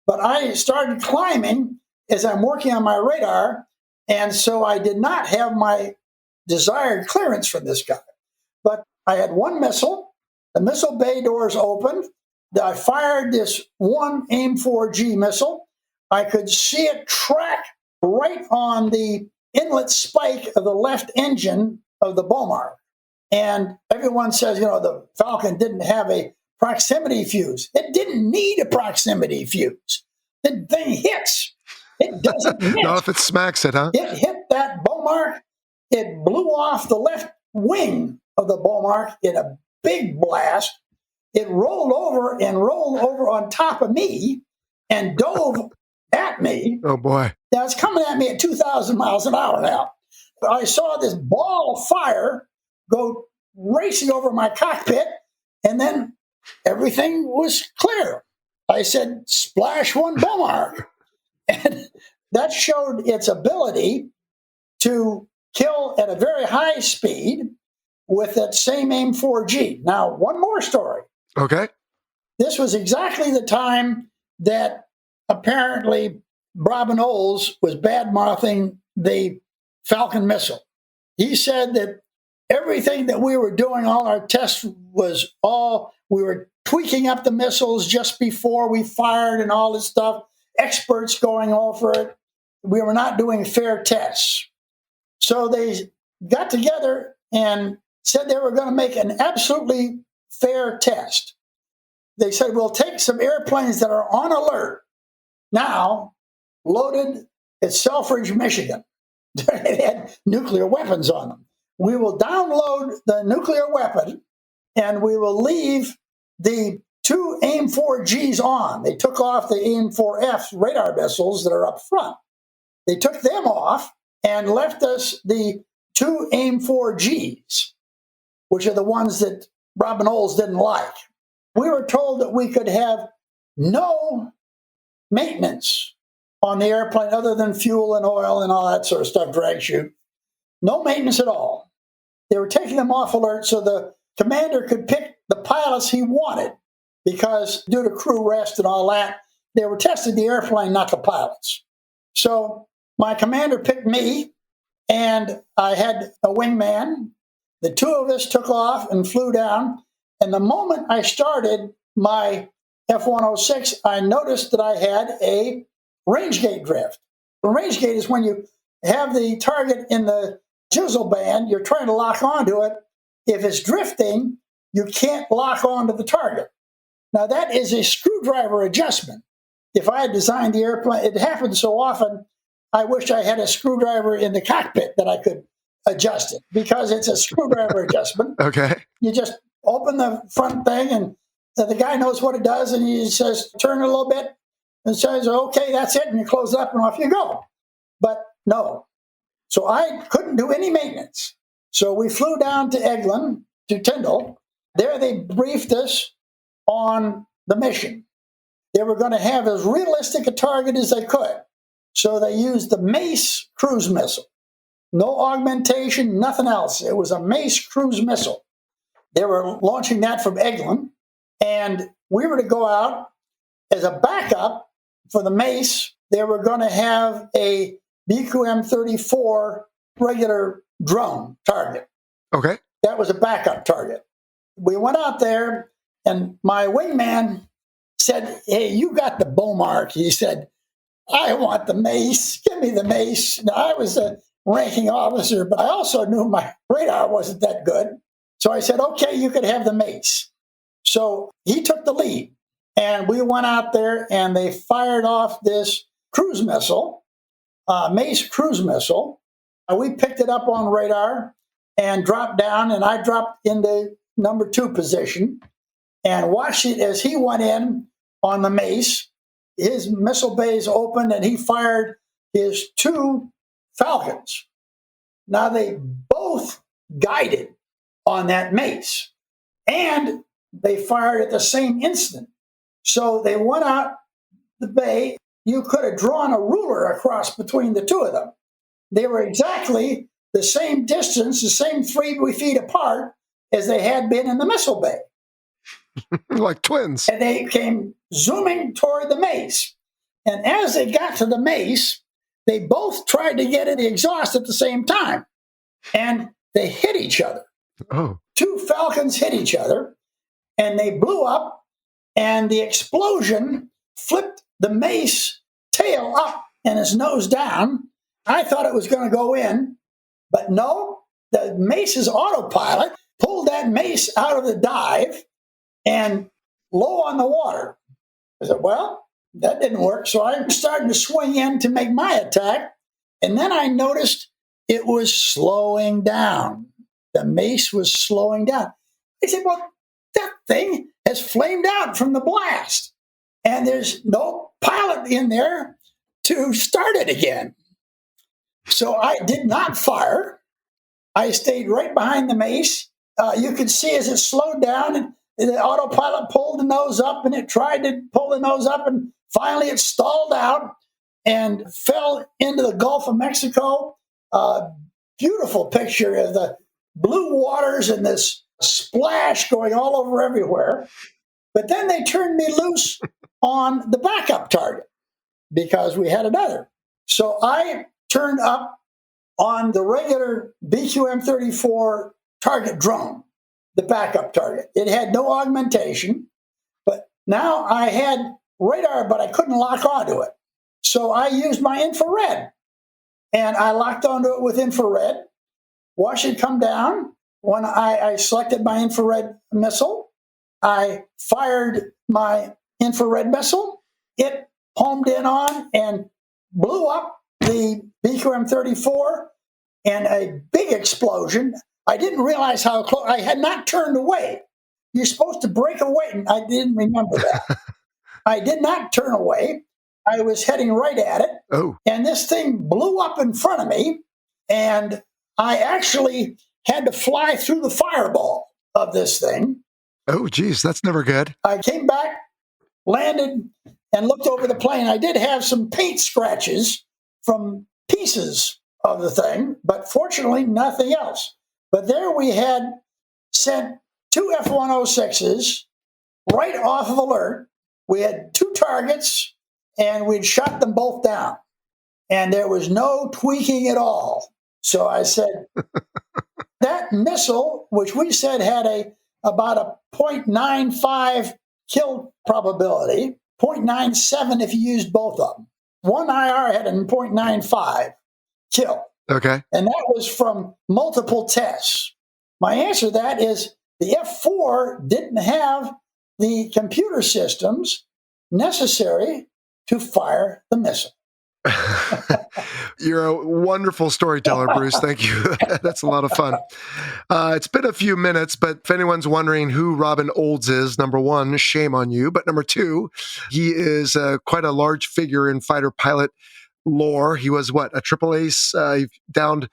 But I started climbing as I'm working on my radar, and so I did not have my desired clearance from this guy. But I had one missile. The missile bay doors opened. I fired this one AIM-4G missile. I could see it track right on the inlet spike of the left engine of the Beaumark. And everyone says, the Falcon didn't have a proximity fuse. It didn't need a proximity fuse. The thing hits. It doesn't miss. Not if it smacks it, huh? It hit that Beaumark. It blew off the left wing of the Beaumark in a big blast. It rolled over on top of me and dove at me. Oh, boy. Now, it's coming at me at 2,000 miles an hour now. I saw this ball of fire go racing over my cockpit, and then everything was clear. I said, splash one Beaumark. And that showed its ability to kill at a very high speed with that same AIM-4G. Now, one more story. Okay. This was exactly the time that apparently Robin Olds was bad-mouthing the Falcon missile. He said that everything that we were doing, all our tests we were tweaking up the missiles just before we fired and all this stuff, experts going over it. We were not doing fair tests. So they got together and said they were going to make an absolutely fair test. They said, we'll take some airplanes that are on alert now, loaded at Selfridge, Michigan. They had nuclear weapons on them. We will download the nuclear weapon and we will leave the two AIM-4Gs on. They took off the AIM-4F radar missiles that are up front. They took them off and left us the two AIM-4Gs, which are the ones that Robin Olds didn't like. We were told that we could have no maintenance on the airplane other than fuel and oil and all that sort of stuff, drag chute. No maintenance at all. They were taking them off alert so the commander could pick the pilots he wanted, because due to crew rest and all that, they were testing the airplane, not the pilots. So my commander picked me, and I had a wingman. The two of us took off and flew down. And the moment I started my F-106, I noticed that I had a range gate drift. The range gate is when you have the target in the chisel band, you're trying to lock onto it. If it's drifting, you can't lock onto the target. Now, that is a screwdriver adjustment. If I had designed the airplane, it happens so often, I wish I had a screwdriver in the cockpit that I could adjust it, because it's a screwdriver adjustment. Okay. You just open the front thing, and the guy knows what it does, and he says, turn it a little bit, and says, okay, that's it, and you close it up, and off you go. But no. So I couldn't do any maintenance. So we flew down to Eglin, to Tyndall. There they briefed us on the mission. They were going to have as realistic a target as they could. So they used the Mace cruise missile. No augmentation, nothing else. It was a Mace cruise missile. They were launching that from Eglin, and we were to go out as a backup for the Mace. They were going to have a BQM-34 regular drone target. Okay. That was a backup target. We went out there, and my wingman said, hey, you got the Beaumark. He said, I want the Mace. Give me the Mace. Now, I was a ranking officer, but I also knew my radar wasn't that good. So I said, okay, you could have the Mace. So he took the lead, and we went out there, and they fired off this cruise missile, Mace cruise missile. We picked it up on radar and dropped down, and I dropped into number 2 position and watched it as he went in on the Mace. His missile bays opened, and he fired his 2 Falcons. Now, they both guided on that Mace, and they fired at the same instant. So they went out the bay. You could have drawn a ruler across between the 2 of them. They were exactly the same distance, the same 3 feet apart as they had been in the missile bay. Like twins. And they came zooming toward the Mace. And as they got to the Mace, they both tried to get in the exhaust at the same time. And they hit each other. Oh. 2 Falcons hit each other, and they blew up, and the explosion flipped the Mace tail up and his nose down. I thought it was going to go in, but no, the Mace's autopilot pulled that Mace out of the dive and low on the water. I said, well, that didn't work. So I started to swing in to make my attack. And then I noticed it was slowing down. The Mace was slowing down. I said, well, that thing has flamed out from the blast. And there's no pilot in there to start it again. So I did not fire. I stayed right behind the Mace. You could see as it slowed down, and the autopilot pulled the nose up, and it tried to pull the nose up, and finally it stalled out and fell into the Gulf of Mexico. Beautiful picture of the blue waters and this splash going all over everywhere. But then they turned me loose on the backup target because we had another. So I turned up on the regular BQM-34 target drone, the backup target. It had no augmentation, but now I had radar, but I couldn't lock onto it. So I used my infrared, and I locked onto it with infrared, watched it come down. When I selected my infrared missile, I fired my infrared missile. It homed in on and blew up the BQM-34, and a big explosion. I didn't realize how close. I had not turned away. You're supposed to break away, and I didn't remember that. I did not turn away. I was heading right at it, and this thing blew up in front of me, and I actually had to fly through the fireball of this thing. Oh, geez, that's never good. I came back, landed, and looked over the plane. I did have some paint scratches from pieces of the thing, but fortunately nothing else. But there we had sent 2 F-106s right off of alert. We had 2 targets, and we'd shot them both down. And there was no tweaking at all. So I said, that missile, which we said had about a 0.95 kill probability, 0.97 if you used both of them. One IR had a 0.95 kill. Okay. And that was from multiple tests. My answer to that is the F4 didn't have the computer systems necessary to fire the missile. You're a wonderful storyteller, Bruce. Thank you. That's a lot of fun. It's been a few minutes, but if anyone's wondering who Robin Olds is, number one, shame on you. But number two, he is quite a large figure in fighter pilot lore. He was a triple ace? He downed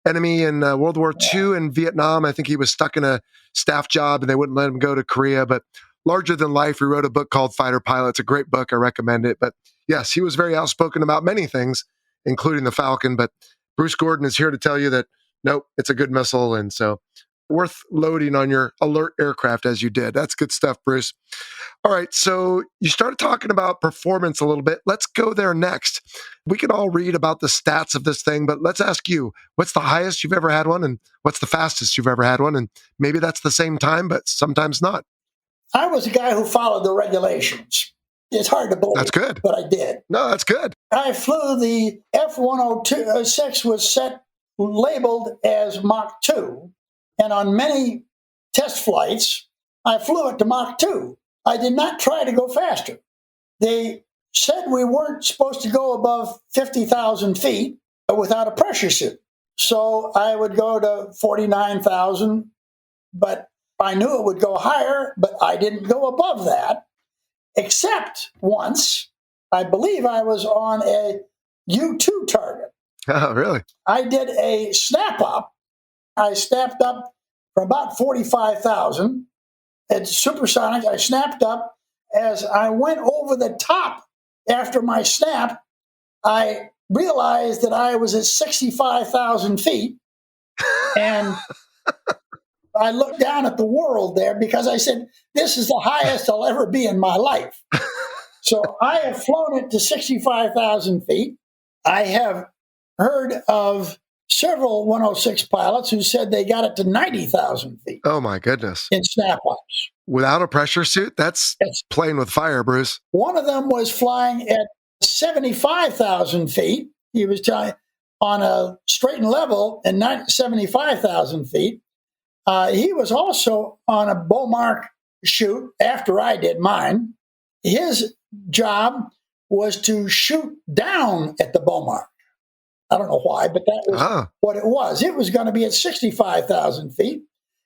enemy in World War II and Vietnam. I think he was stuck in a staff job and they wouldn't let him go to Korea. But larger than life, he wrote a book called Fighter Pilot. It's a great book. I recommend it. But yes, he was very outspoken about many things, including the Falcon. But Bruce Gordon is here to tell you that, nope, it's a good missile. And so worth loading on your alert aircraft as you did. That's good stuff, Bruce. All right, so you started talking about performance a little bit. Let's go there next. We can all read about the stats of this thing, but let's ask you, what's the highest you've ever had one, and what's the fastest you've ever had one? And maybe that's the same time, but sometimes not. I was a guy who followed the regulations. It's hard to believe. That's good. But I did. No, that's good. I flew the F-106 was labeled as Mach 2. And on many test flights, I flew it to Mach 2. I did not try to go faster. They said we weren't supposed to go above 50,000 feet without a pressure suit. So I would go to 49,000, but I knew it would go higher, but I didn't go above that, except once, I believe I was on a U-2 target. Oh, really? I did a snap up. I snapped up for about 45,000. It's supersonic. I snapped up. As I went over the top after my snap, I realized that I was at 65,000 feet. And I looked down at the world there because I said, this is the highest I'll ever be in my life. So I have flown it to 65,000 feet. I have heard of several 106 pilots who said they got it to 90,000 feet. Oh, my goodness. In snap-ups. Without a pressure suit? That's playing with fire, Bruce. One of them was flying at 75,000 feet. He was on a straight and level at 75,000 feet. He was also on a Beaumark shoot after I did mine. His job was to shoot down at the Beaumark. I don't know why, but that was what it was. It was going to be at 65,000 feet.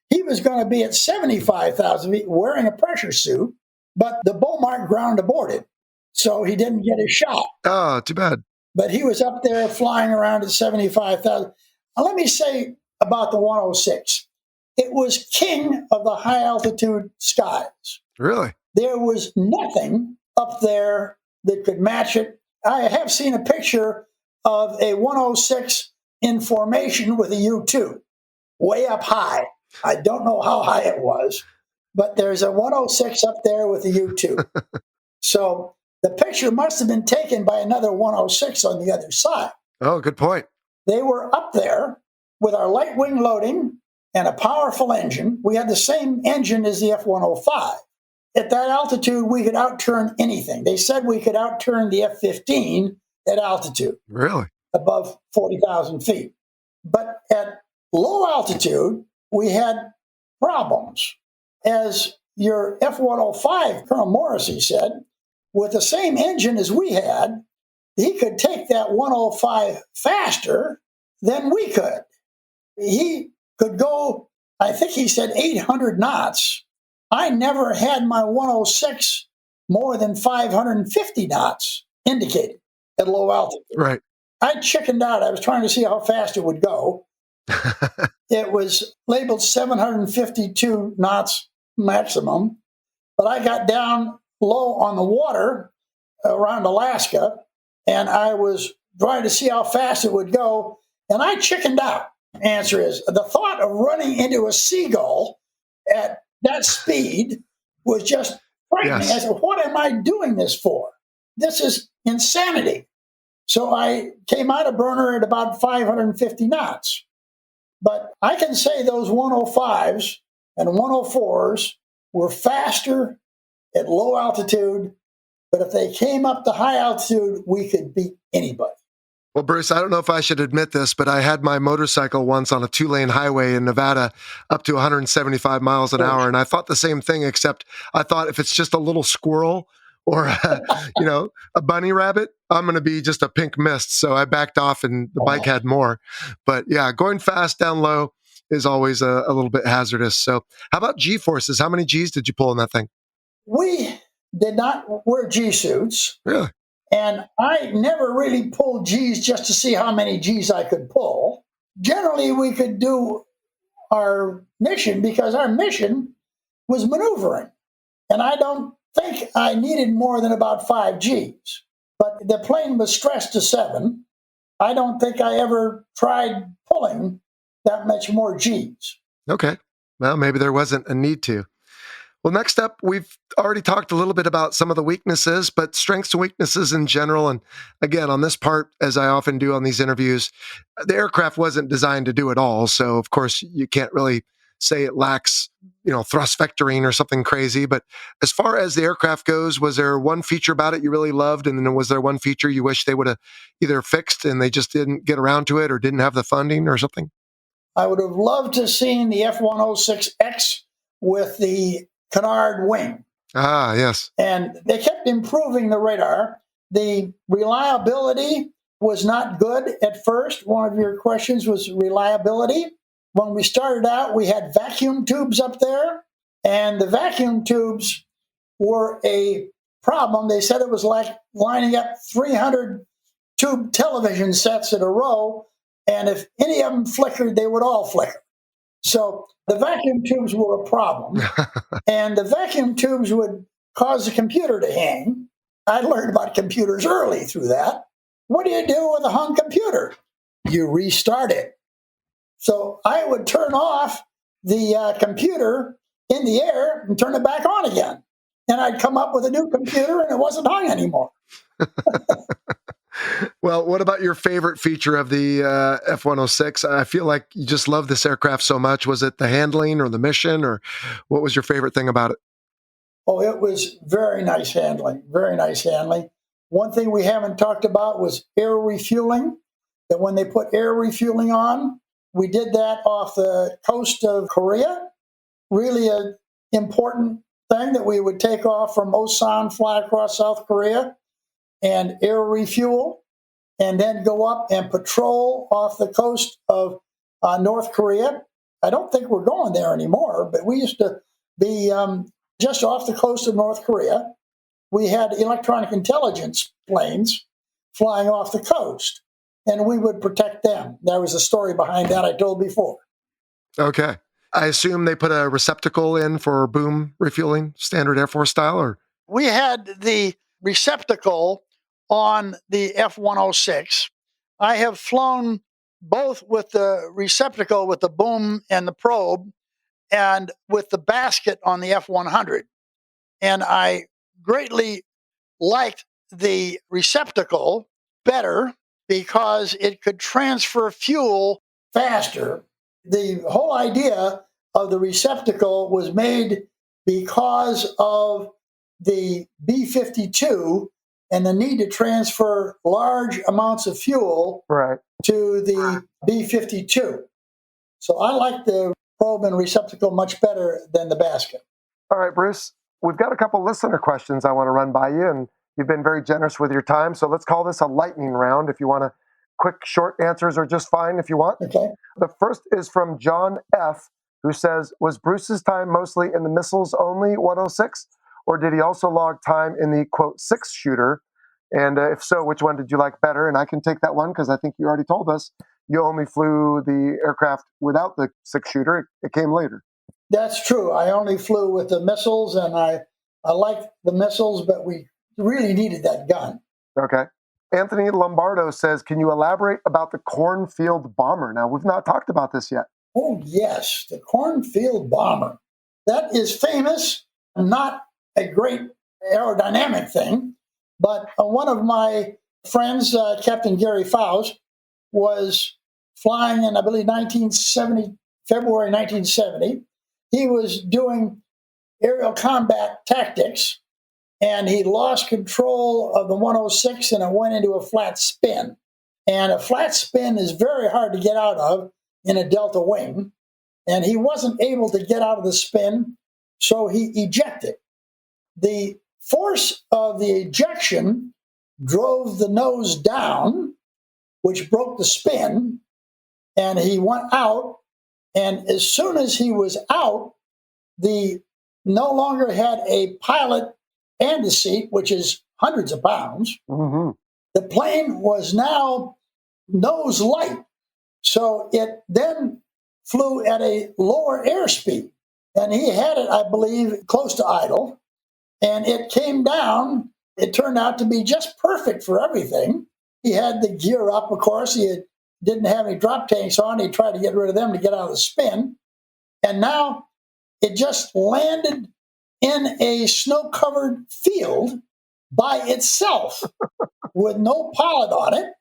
He was going to be at 75,000 feet wearing a pressure suit, but the Beaumark ground aborted, so he didn't get his shot. Oh, too bad. But he was up there flying around at 75,000. Now, let me say about the 106. It was king of the high-altitude skies. Really? There was nothing up there that could match it. I have seen a picture of a 106 in formation with a U-2 way up high. I don't know how high it was, but there's a 106 up there with a U-2. So the picture must have been taken by another 106 on the other side. Oh, good point. They were up there with our light wing loading and a powerful engine. We had the same engine as the F-105. At that altitude, we could outturn anything. They said we could outturn the F-15 at altitude. Really? Above 40,000 feet. But at low altitude, we had problems. As your F-105, Colonel Morrissey said, with the same engine as we had, he could take that 105 faster than we could. He could go, I think he said 800 knots. I never had my 106 more than 550 knots indicated at low altitude. Right. I chickened out. I was trying to see how fast it would go. It was labeled 752 knots maximum, but I got down low on the water around Alaska, and I was trying to see how fast it would go, and I chickened out. Answer is, the thought of running into a seagull at that speed was just frightening. Yes. I said, what am I doing this for? This is insanity. So I came out of burner at about 550 knots. But I can say those 105s and 104s were faster at low altitude, but if they came up to high altitude, we could beat anybody. Well, Bruce, I don't know if I should admit this, but I had my motorcycle once on a 2-lane highway in Nevada up to 175 miles an hour. And I thought the same thing, except I thought if it's just a little squirrel or, a bunny rabbit, I'm going to be just a pink mist. So I backed off and the bike had more. But yeah, going fast down low is always a little bit hazardous. So how about G forces? How many G's did you pull in that thing? We did not wear G suits. Really? And I never really pulled G's just to see how many G's I could pull. Generally, we could do our mission because our mission was maneuvering. And I don't think I needed more than about 5 G's. But the plane was stressed to 7. I don't think I ever tried pulling that much more G's. Okay. Well, maybe there wasn't a need to. Well, next up, we've already talked a little bit about some of the weaknesses, but strengths and weaknesses in general. And again, on this part, as I often do on these interviews, the aircraft wasn't designed to do it all. So, of course, you can't really say it lacks, thrust vectoring or something crazy. But as far as the aircraft goes, was there one feature about it you really loved? And then was there one feature you wish they would have either fixed and they just didn't get around to it or didn't have the funding or something? I would have loved to have seen the F-106X with the canard wing. Ah, yes. And they kept improving the radar. The reliability was not good at first. One of your questions was reliability. When we started out, we had vacuum tubes up there, and the vacuum tubes were a problem. They said it was like lining up 300 tube television sets in a row, and if any of them flickered, they would all flicker. So the vacuum tubes were a problem, and the vacuum tubes would cause the computer to hang. I learned about computers early through that. What do you do with a hung computer? You restart it. So I would turn off the computer in the air and turn it back on again. And I'd come up with a new computer and it wasn't hung anymore. Well, what about your favorite feature of the F-106? I feel like you just love this aircraft so much. Was it the handling or the mission, or what was your favorite thing about it? Oh, it was very nice handling, very nice handling. One thing we haven't talked about was air refueling, that when they put air refueling on, we did that off the coast of Korea. Really an important thing that we would take off from Osan, fly across South Korea, and air refuel, and then go up and patrol off the coast of North Korea. I don't think we're going there anymore, but we used to be just off the coast of North Korea. We had electronic intelligence planes flying off the coast, and we would protect them. There was a story behind that I told before. Okay. I assume they put a receptacle in for boom refueling, standard Air Force style, or? We had the receptacle on the F-106. I have flown both with the receptacle with the boom and the probe and with the basket on the F-100. And I greatly liked the receptacle better because it could transfer fuel faster. The whole idea of the receptacle was made because of the B-52 and the need to transfer large amounts of fuel to the B-52. So I like the probe and receptacle much better than the basket. All right, Bruce, we've got a couple listener questions I want to run by you, and you've been very generous with your time. So let's call this a lightning round. If you want to, quick, short answers are just fine if you want. Okay. The first is from John F., who says, was Bruce's time mostly in the missiles only 106, or did he also log time in the, quote, 6-shooter? And if so, which one did you like better? And I can take that one because I think you already told us you only flew the aircraft without the 6-shooter. It came later. That's true. I only flew with the missiles, and I liked the missiles, but we really needed that gun. Okay. Anthony Lombardo says, can you elaborate about the cornfield bomber? Now, we've not talked about this yet. Oh, yes, the cornfield bomber. That is famous, not a great aerodynamic thing, but one of my friends, Captain Gary Faust, was flying in, I believe, February 1970. He was doing aerial combat tactics, and he lost control of the 106, and it went into a flat spin. And a flat spin is very hard to get out of in a delta wing. And he wasn't able to get out of the spin, so he ejected. The force of the ejection drove the nose down, which broke the spin, and he went out. And as soon as he was out, the no longer had a pilot and a seat, which is hundreds of pounds. Mm-hmm. The plane was now nose light, so it then flew at a lower airspeed. And he had it, I believe, close to idle. And it came down. It turned out to be just perfect for everything. He had the gear up, of course. Didn't have any drop tanks on. He tried to get rid of them to get out of the spin. And now it just landed in a snow-covered field by itself with no pilot on it.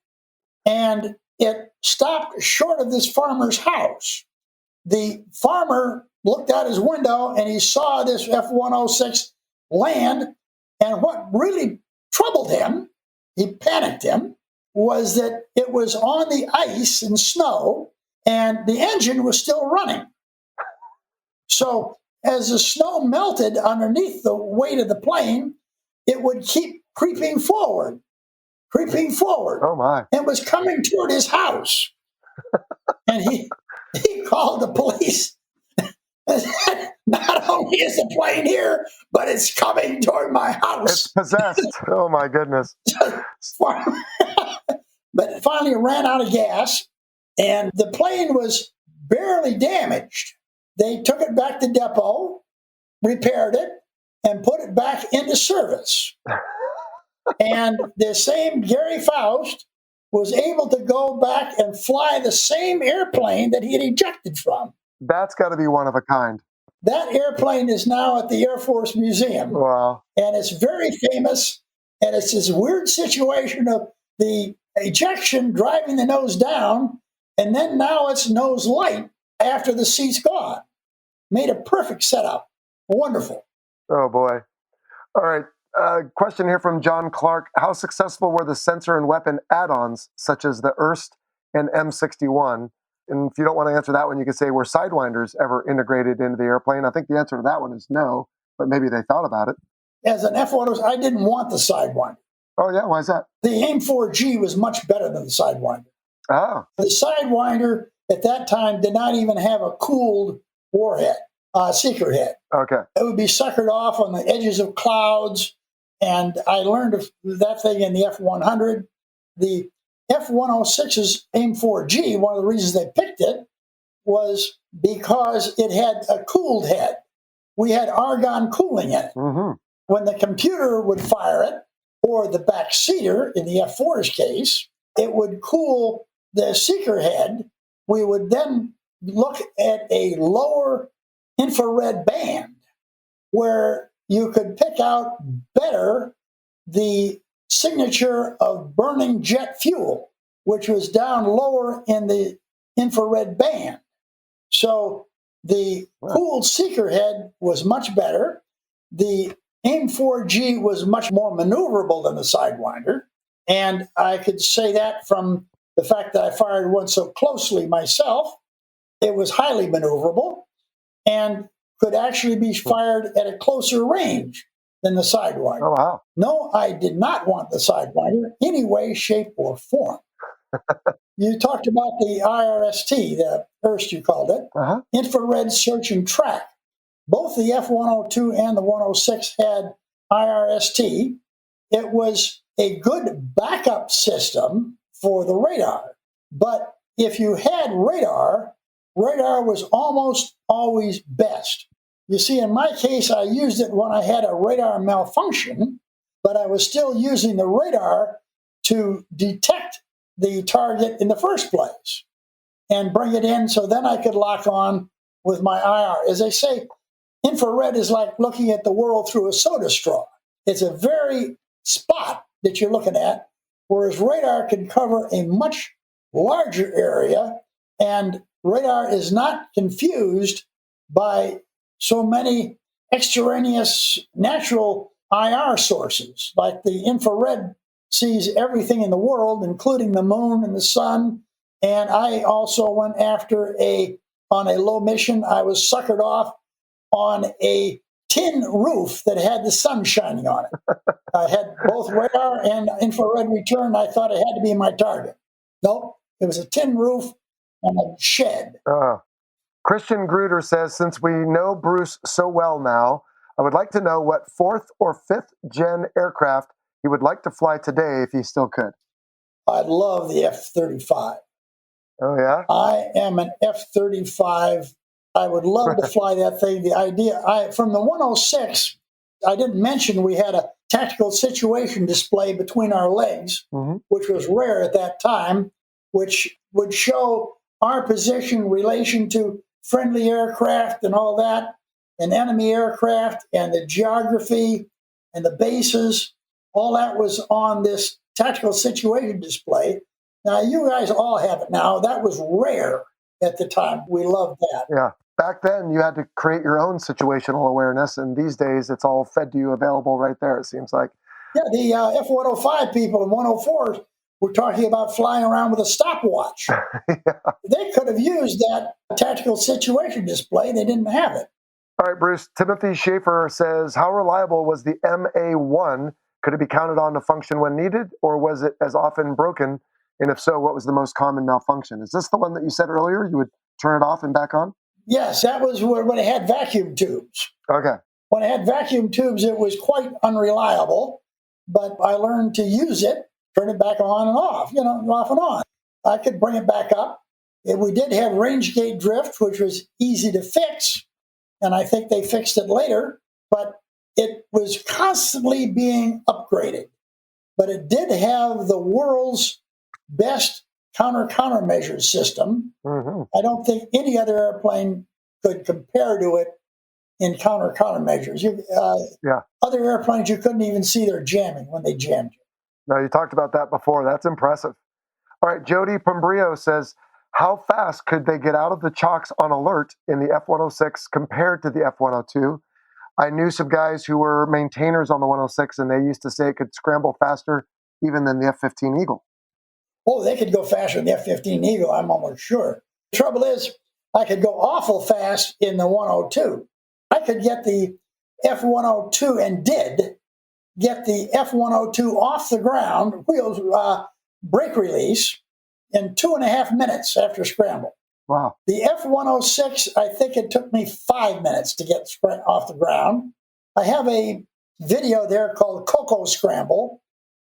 And it stopped short of this farmer's house. The farmer looked out his window and he saw this F-106 land. And what really troubled him, he panicked him, was that it was on the ice and snow and the engine was still running. So as the snow melted underneath the weight of the plane, it would keep creeping forward. Oh, my. And was coming toward his house. And he called the police. Not only is the plane here, but it's coming toward my house. It's possessed. Oh, my goodness. But finally it ran out of gas, and the plane was barely damaged. They took it back to depot, repaired it, and put it back into service. And the same Gary Faust was able to go back and fly the same airplane that he had ejected from. That's got to be one of a kind. That airplane is now at the Air Force Museum. Wow. And it's very famous. And it's this weird situation of the ejection driving the nose down, and then now it's nose light after the seat's gone. Made a perfect setup. Wonderful. Oh, boy. All right. Question here from John Clark. How successful were the sensor and weapon add-ons, such as the Erst and M61? And if you don't want to answer that one, you could say, were Sidewinders ever integrated into the airplane? I think the answer to that one is no, but maybe they thought about it. As an F-106, I didn't want the Sidewinder. Oh, yeah? Why is that? The AIM-4G was much better than the Sidewinder. Oh. The Sidewinder at that time did not even have a cooled warhead, seeker head. Okay. It would be suckered off on the edges of clouds. And I learned of that thing in the F-100. The F-106's AIM-4G, one of the reasons they picked it was because it had a cooled head. We had argon cooling in it. Mm-hmm. When the computer would fire it, or the backseater, in the F-4's case, it would cool the seeker head. We would then look at a lower infrared band where you could pick out better the signature of burning jet fuel, which was down lower in the infrared band. So the cooled seeker head was much better. The AIM-4G was much more maneuverable than the Sidewinder. And I could say that from the fact that I fired one so closely myself. It was highly maneuverable and could actually be fired at a closer range than the Sidewinder. Oh, wow. No, I did not want the Sidewinder any way, shape, or form. You talked about the IRST, the Erst you called it, infrared search and track. Both the F-102 and the 106 had IRST. It was a good backup system for the radar. But if you had radar, radar was almost always best. You see, in my case, I used it when I had a radar malfunction, but I was still using the radar to detect the target in the first place and bring it in so then I could lock on with my IR. As they say, infrared is like looking at the world through a soda straw. It's a very spot that you're looking at, whereas radar can cover a much larger area, and radar is not confused by so many extraneous natural IR sources like the infrared sees everything in the world, including the moon and the sun. And I also went after on a low mission, I was suckered off on a tin roof that had the sun shining on it. I had both radar and infrared return. I thought it had to be my target. Nope, it was a tin roof and a shed. Christian Gruder says, since we know Bruce so well now, I would like to know what fourth or fifth gen aircraft he would like to fly today if he still could. I love the F-35. Oh, yeah? I am an F-35. I would love to fly that thing. The idea, from the 106, I didn't mention we had a tactical situation display between our legs, which was rare at that time, which would show our position in relation to friendly aircraft and all that, and enemy aircraft, and the geography and the bases. All that was on this tactical situation display. Now, you guys all have it now. That was rare at the time. We loved that. Yeah. Back then, you had to create your own situational awareness, and these days, it's all fed to you, available right there, it seems like. Yeah, the F-105 people and 104s were talking about flying around with a stopwatch. Yeah. They could have used that tactical situation display. They didn't have it. All right, Bruce. Timothy Schaefer says, how reliable was the MA-1? Could it be counted on to function when needed, or was it as often broken? And if so, what was the most common malfunction? Is this the one that you said earlier you would turn it off and back on? Yes, that was when it had vacuum tubes. Okay. When it had vacuum tubes, it was quite unreliable, but I learned to use it, turn it back on and off, off and on. I could bring it back up. We did have range gate drift, which was easy to fix, and I think they fixed it later, but it was constantly being upgraded. But it did have the world's best countermeasure system. I don't think any other airplane could compare to it in countermeasures. Other airplanes, you couldn't even see their jamming when they jammed you. No, you talked about that before. That's impressive. All right, Jody Pombrio says, how fast could they get out of the chocks on alert in the F-106 compared to the F-102? I knew some guys who were maintainers on the 106, and they used to say it could scramble faster even than the F-15 Eagle. Oh, they could go faster than the F-15 Eagle, I'm almost sure. The trouble is, I could go awful fast in the 102. I could get the F-102 and did get the F-102 off the ground, wheels, brake release, in 2.5 minutes after scramble. Wow. The F-106, I think it took me 5 minutes to get off the ground. I have a video there called Coco Scramble,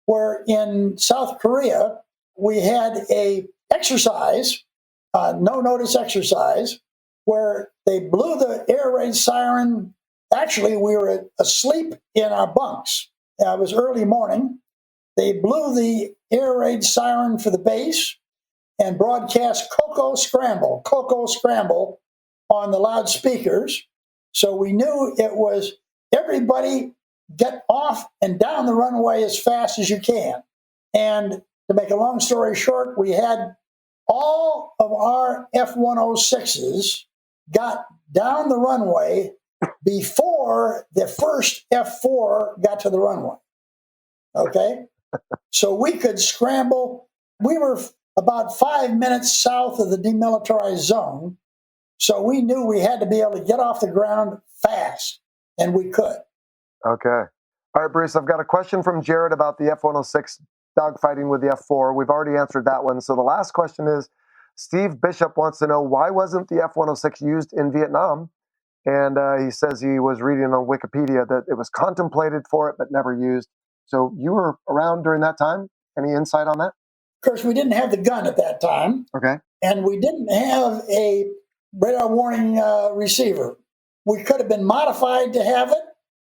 where in South Korea, we had a exercise, no-notice exercise, where they blew the air raid siren. Actually, we were asleep in our bunks. It was early morning. They blew the air raid siren for the base and broadcast Coco Scramble on the loudspeakers. So we knew it was everybody get off and down the runway as fast as you can. And to make a long story short, we had all of our F-106s got down the runway before the first F-4 got to the runway. Okay? So we could scramble. We were about 5 minutes south of the demilitarized zone. So we knew we had to be able to get off the ground fast, and we could. Okay. All right, Bruce, I've got a question from Jared about the F-106 dogfighting with the F-4. We've already answered that one. So the last question is, Steve Bishop wants to know, why wasn't the F-106 used in Vietnam? And he says he was reading on Wikipedia that it was contemplated for it, but never used. So you were around during that time? Any insight on that? Of course, we didn't have the gun at that time. Okay. And we didn't have a radar warning receiver. We could have been modified to have it,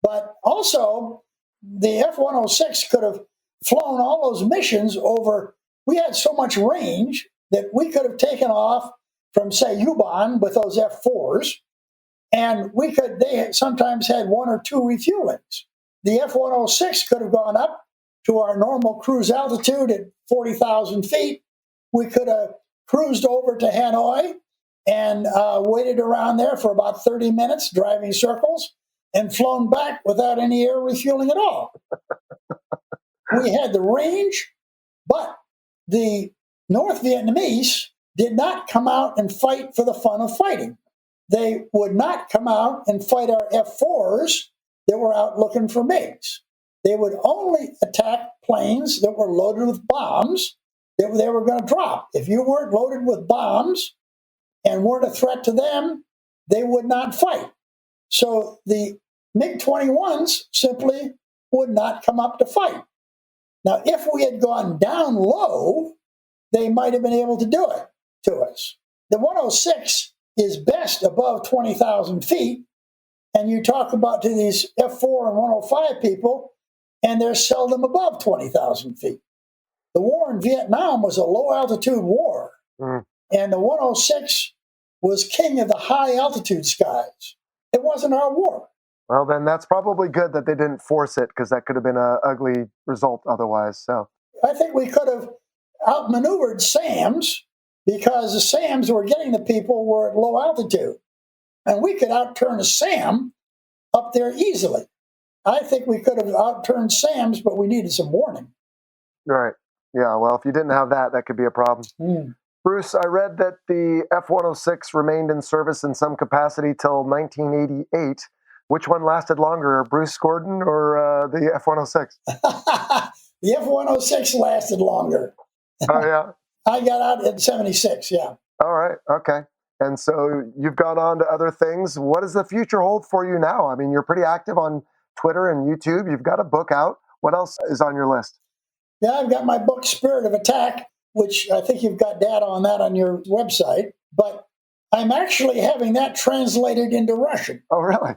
but also the F-106 could have flown all those missions over. We had so much range that we could have taken off from, say, Yubon with those F-4s, and they sometimes had 1 or 2 refuelings. The F-106 could have gone up to our normal cruise altitude at 40,000 feet. We could have cruised over to Hanoi and waited around there for about 30 minutes, driving circles, and flown back without any air refueling at all. we had the range, but the North Vietnamese did not come out and fight for the fun of fighting. They would not come out and fight our F-4s that were out looking for MiGs. They would only attack planes that were loaded with bombs that they were going to drop. If you weren't loaded with bombs and weren't a threat to them, they would not fight. So the MiG-21s simply would not come up to fight. Now, if we had gone down low, they might have been able to do it to us. The 106 is best above 20,000 feet, and you talk about to these F-4 and 105 people, and they're seldom above 20,000 feet. The war in Vietnam was a low-altitude war, and the 106 was king of the high-altitude skies. It wasn't our war. Well, then that's probably good that they didn't force it, because that could have been an ugly result otherwise. So I think we could have outmaneuvered SAMs, because the SAMs were getting the people were at low altitude. And we could outturn a SAM up there easily. I think we could have outturned SAMs, but we needed some warning. Right. Yeah, well, if you didn't have that, that could be a problem. Bruce, I read that the F-106 remained in service in some capacity till 1988. Which one lasted longer, Bruce Gordon or the F-106? The F-106 lasted longer. Oh, yeah? I got out in 76, yeah. All right, okay. And so you've gone on to other things. What does the future hold for you now? I mean, you're pretty active on Twitter and YouTube. You've got a book out. What else is on your list? Yeah, I've got my book, Spirit of Attack, which I think you've got data on that on your website. But I'm actually having that translated into Russian. Oh, really?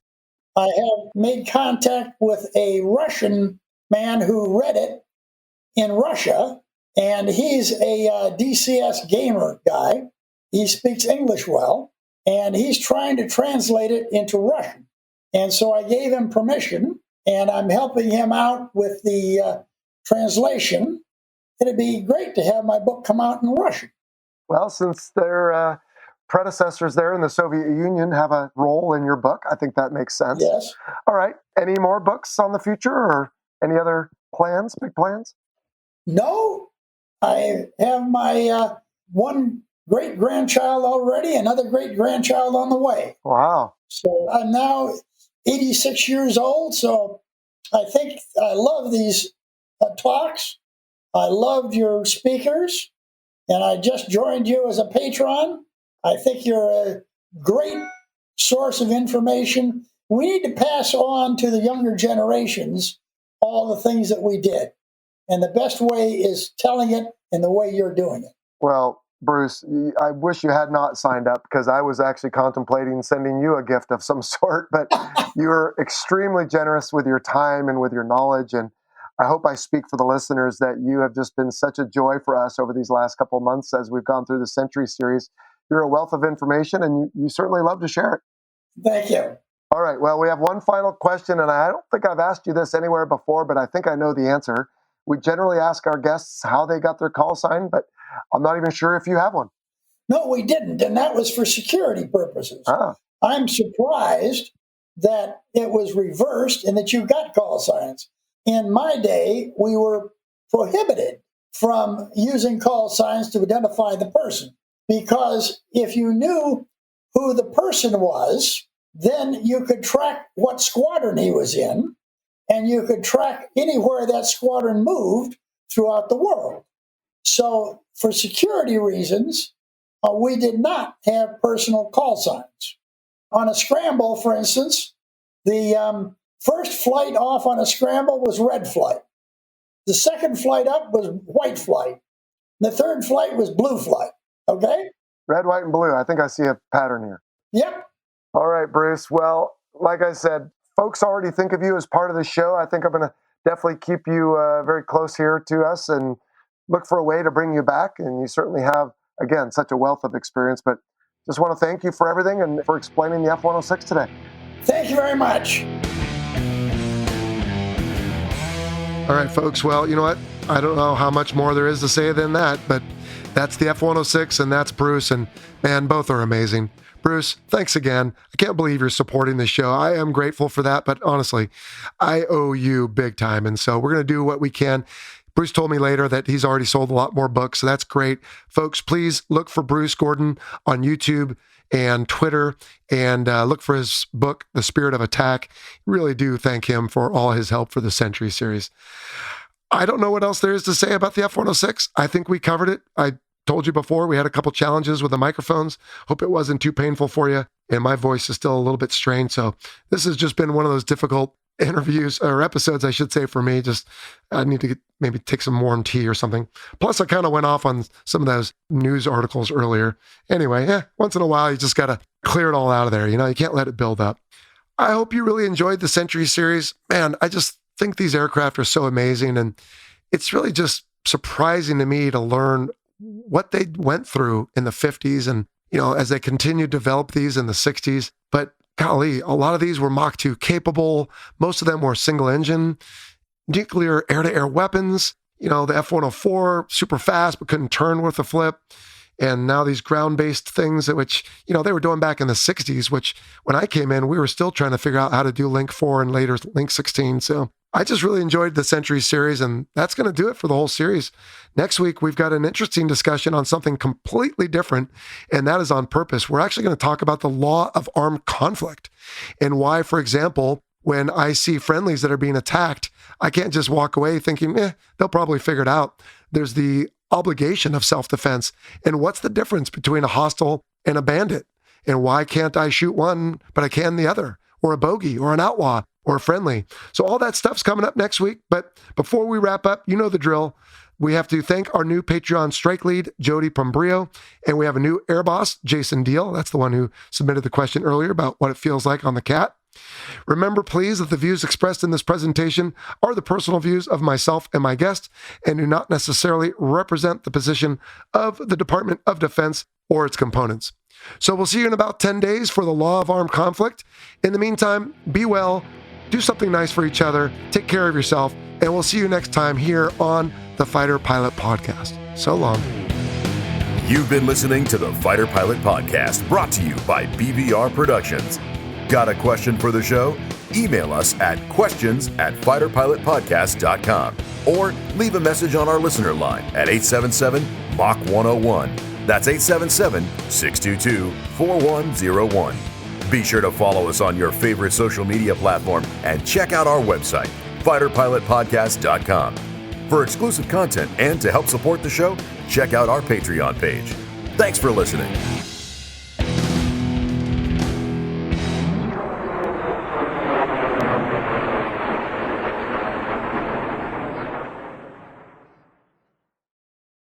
I have made contact with a Russian man who read it in Russia, and he's a DCS gamer guy. He speaks English well, and he's trying to translate it into Russian. And so I gave him permission, and I'm helping him out with the translation. It'd be great to have my book come out in Russian. Well, since their predecessors there in the Soviet Union have a role in your book, I think that makes sense. Yes. All right. Any more books on the future or any other plans, big plans? No. I have my one great-grandchild already, another great-grandchild on the way. Wow. So I'm now 86 years old, so I think I love these talks. I loved your speakers, and I just joined you as a patron. I think you're a great source of information. We need to pass on to the younger generations all the things that we did. And the best way is telling it in the way you're doing it. Well, Bruce, I wish you had not signed up, because I was actually contemplating sending you a gift of some sort, but you're extremely generous with your time and with your knowledge. And I hope I speak for the listeners that you have just been such a joy for us over these last couple of months as we've gone through the Century series. You're a wealth of information, and you certainly love to share it. Thank you. All right. Well, we have one final question, and I don't think I've asked you this anywhere before, but I think I know the answer. We generally ask our guests how they got their call sign, but I'm not even sure if you have one. No, we didn't, and that was for security purposes. I'm surprised that it was reversed and that you got call signs. In my day, we were prohibited from using call signs to identify the person, because if you knew who the person was, then you could track what squadron he was in, and you could track anywhere that squadron moved throughout the world. So for security reasons, we did not have personal call signs. On a scramble, for instance, the first flight off on a scramble was red flight. The second flight up was white flight. The third flight was blue flight. Okay? Red, white, and blue. I think I see a pattern here. Yep. All right, Bruce. Well, like I said, folks already think of you as part of the show. I think I'm going to definitely keep you very close here to us and look for a way to bring you back. And you certainly have, again, such a wealth of experience. But just want to thank you for everything and for explaining the F-106 today. Thank you very much. All right, folks. Well, you know what? I don't know how much more there is to say than that, but That's the F-106, and that's Bruce, and man, both are amazing. Bruce, thanks again. I can't believe you're supporting this show. I am grateful for that, but honestly, I owe you big time, and so we're going to do what we can. Bruce told me later that he's already sold a lot more books, so that's great. Folks, please look for Bruce Gordon on YouTube and Twitter, and look for his book, The Spirit of Attack. Really do thank him for all his help for the Century series. I don't know what else there is to say about the F-106. I think we covered it. I told you before, we had a couple challenges with the microphones. Hope it wasn't too painful for you. And my voice is still a little bit strained. So this has just been one of those difficult interviews or episodes, I should say, for me. Just I need to maybe take some warm tea or something. Plus, I kind of went off on some of those news articles earlier. Anyway, once in a while, you just got to clear it all out of there. You can't let it build up. I hope you really enjoyed the Century series. Man, I just think these aircraft are so amazing. And it's really just surprising to me to learn what they went through in the 50s and, as they continued to develop these in the 60s. But golly, a lot of these were Mach 2 capable. Most of them were single engine, nuclear air-to-air weapons. The F-104, super fast, but couldn't turn with a flip. And now these ground-based things, which, they were doing back in the 60s, which when I came in, we were still trying to figure out how to do Link 4 and later Link 16. So I just really enjoyed the Century series, and that's going to do it for the whole series. Next week, we've got an interesting discussion on something completely different, and that is on purpose. We're actually going to talk about the law of armed conflict and why, for example, when I see friendlies that are being attacked, I can't just walk away thinking, they'll probably figure it out. There's the obligation of self-defense. And what's the difference between a hostile and a bandit? And why can't I shoot one, but I can the other? Or a bogey, or an outlaw, or a friendly? So all that stuff's coming up next week. But before we wrap up, you know the drill. We have to thank our new Patreon strike lead, Jody Pombrio, and we have a new air boss, Jason Deal. That's the one who submitted the question earlier about what it feels like on the cat. Remember, please, that the views expressed in this presentation are the personal views of myself and my guest and do not necessarily represent the position of the Department of Defense or its components. So we'll see you in about 10 days for the law of armed conflict. In the meantime, be well, do something nice for each other, take care of yourself, and we'll see you next time here on the Fighter Pilot Podcast. So long. You've been listening to the Fighter Pilot Podcast, brought to you by BVR Productions. Got a question for the show? Email us at questions@fighterpilotpodcast.com or leave a message on our listener line at 877-MACH-101. That's 877-622-4101. Be sure to follow us on your favorite social media platform and check out our website, fighterpilotpodcast.com. For exclusive content and to help support the show, check out our Patreon page. Thanks for listening.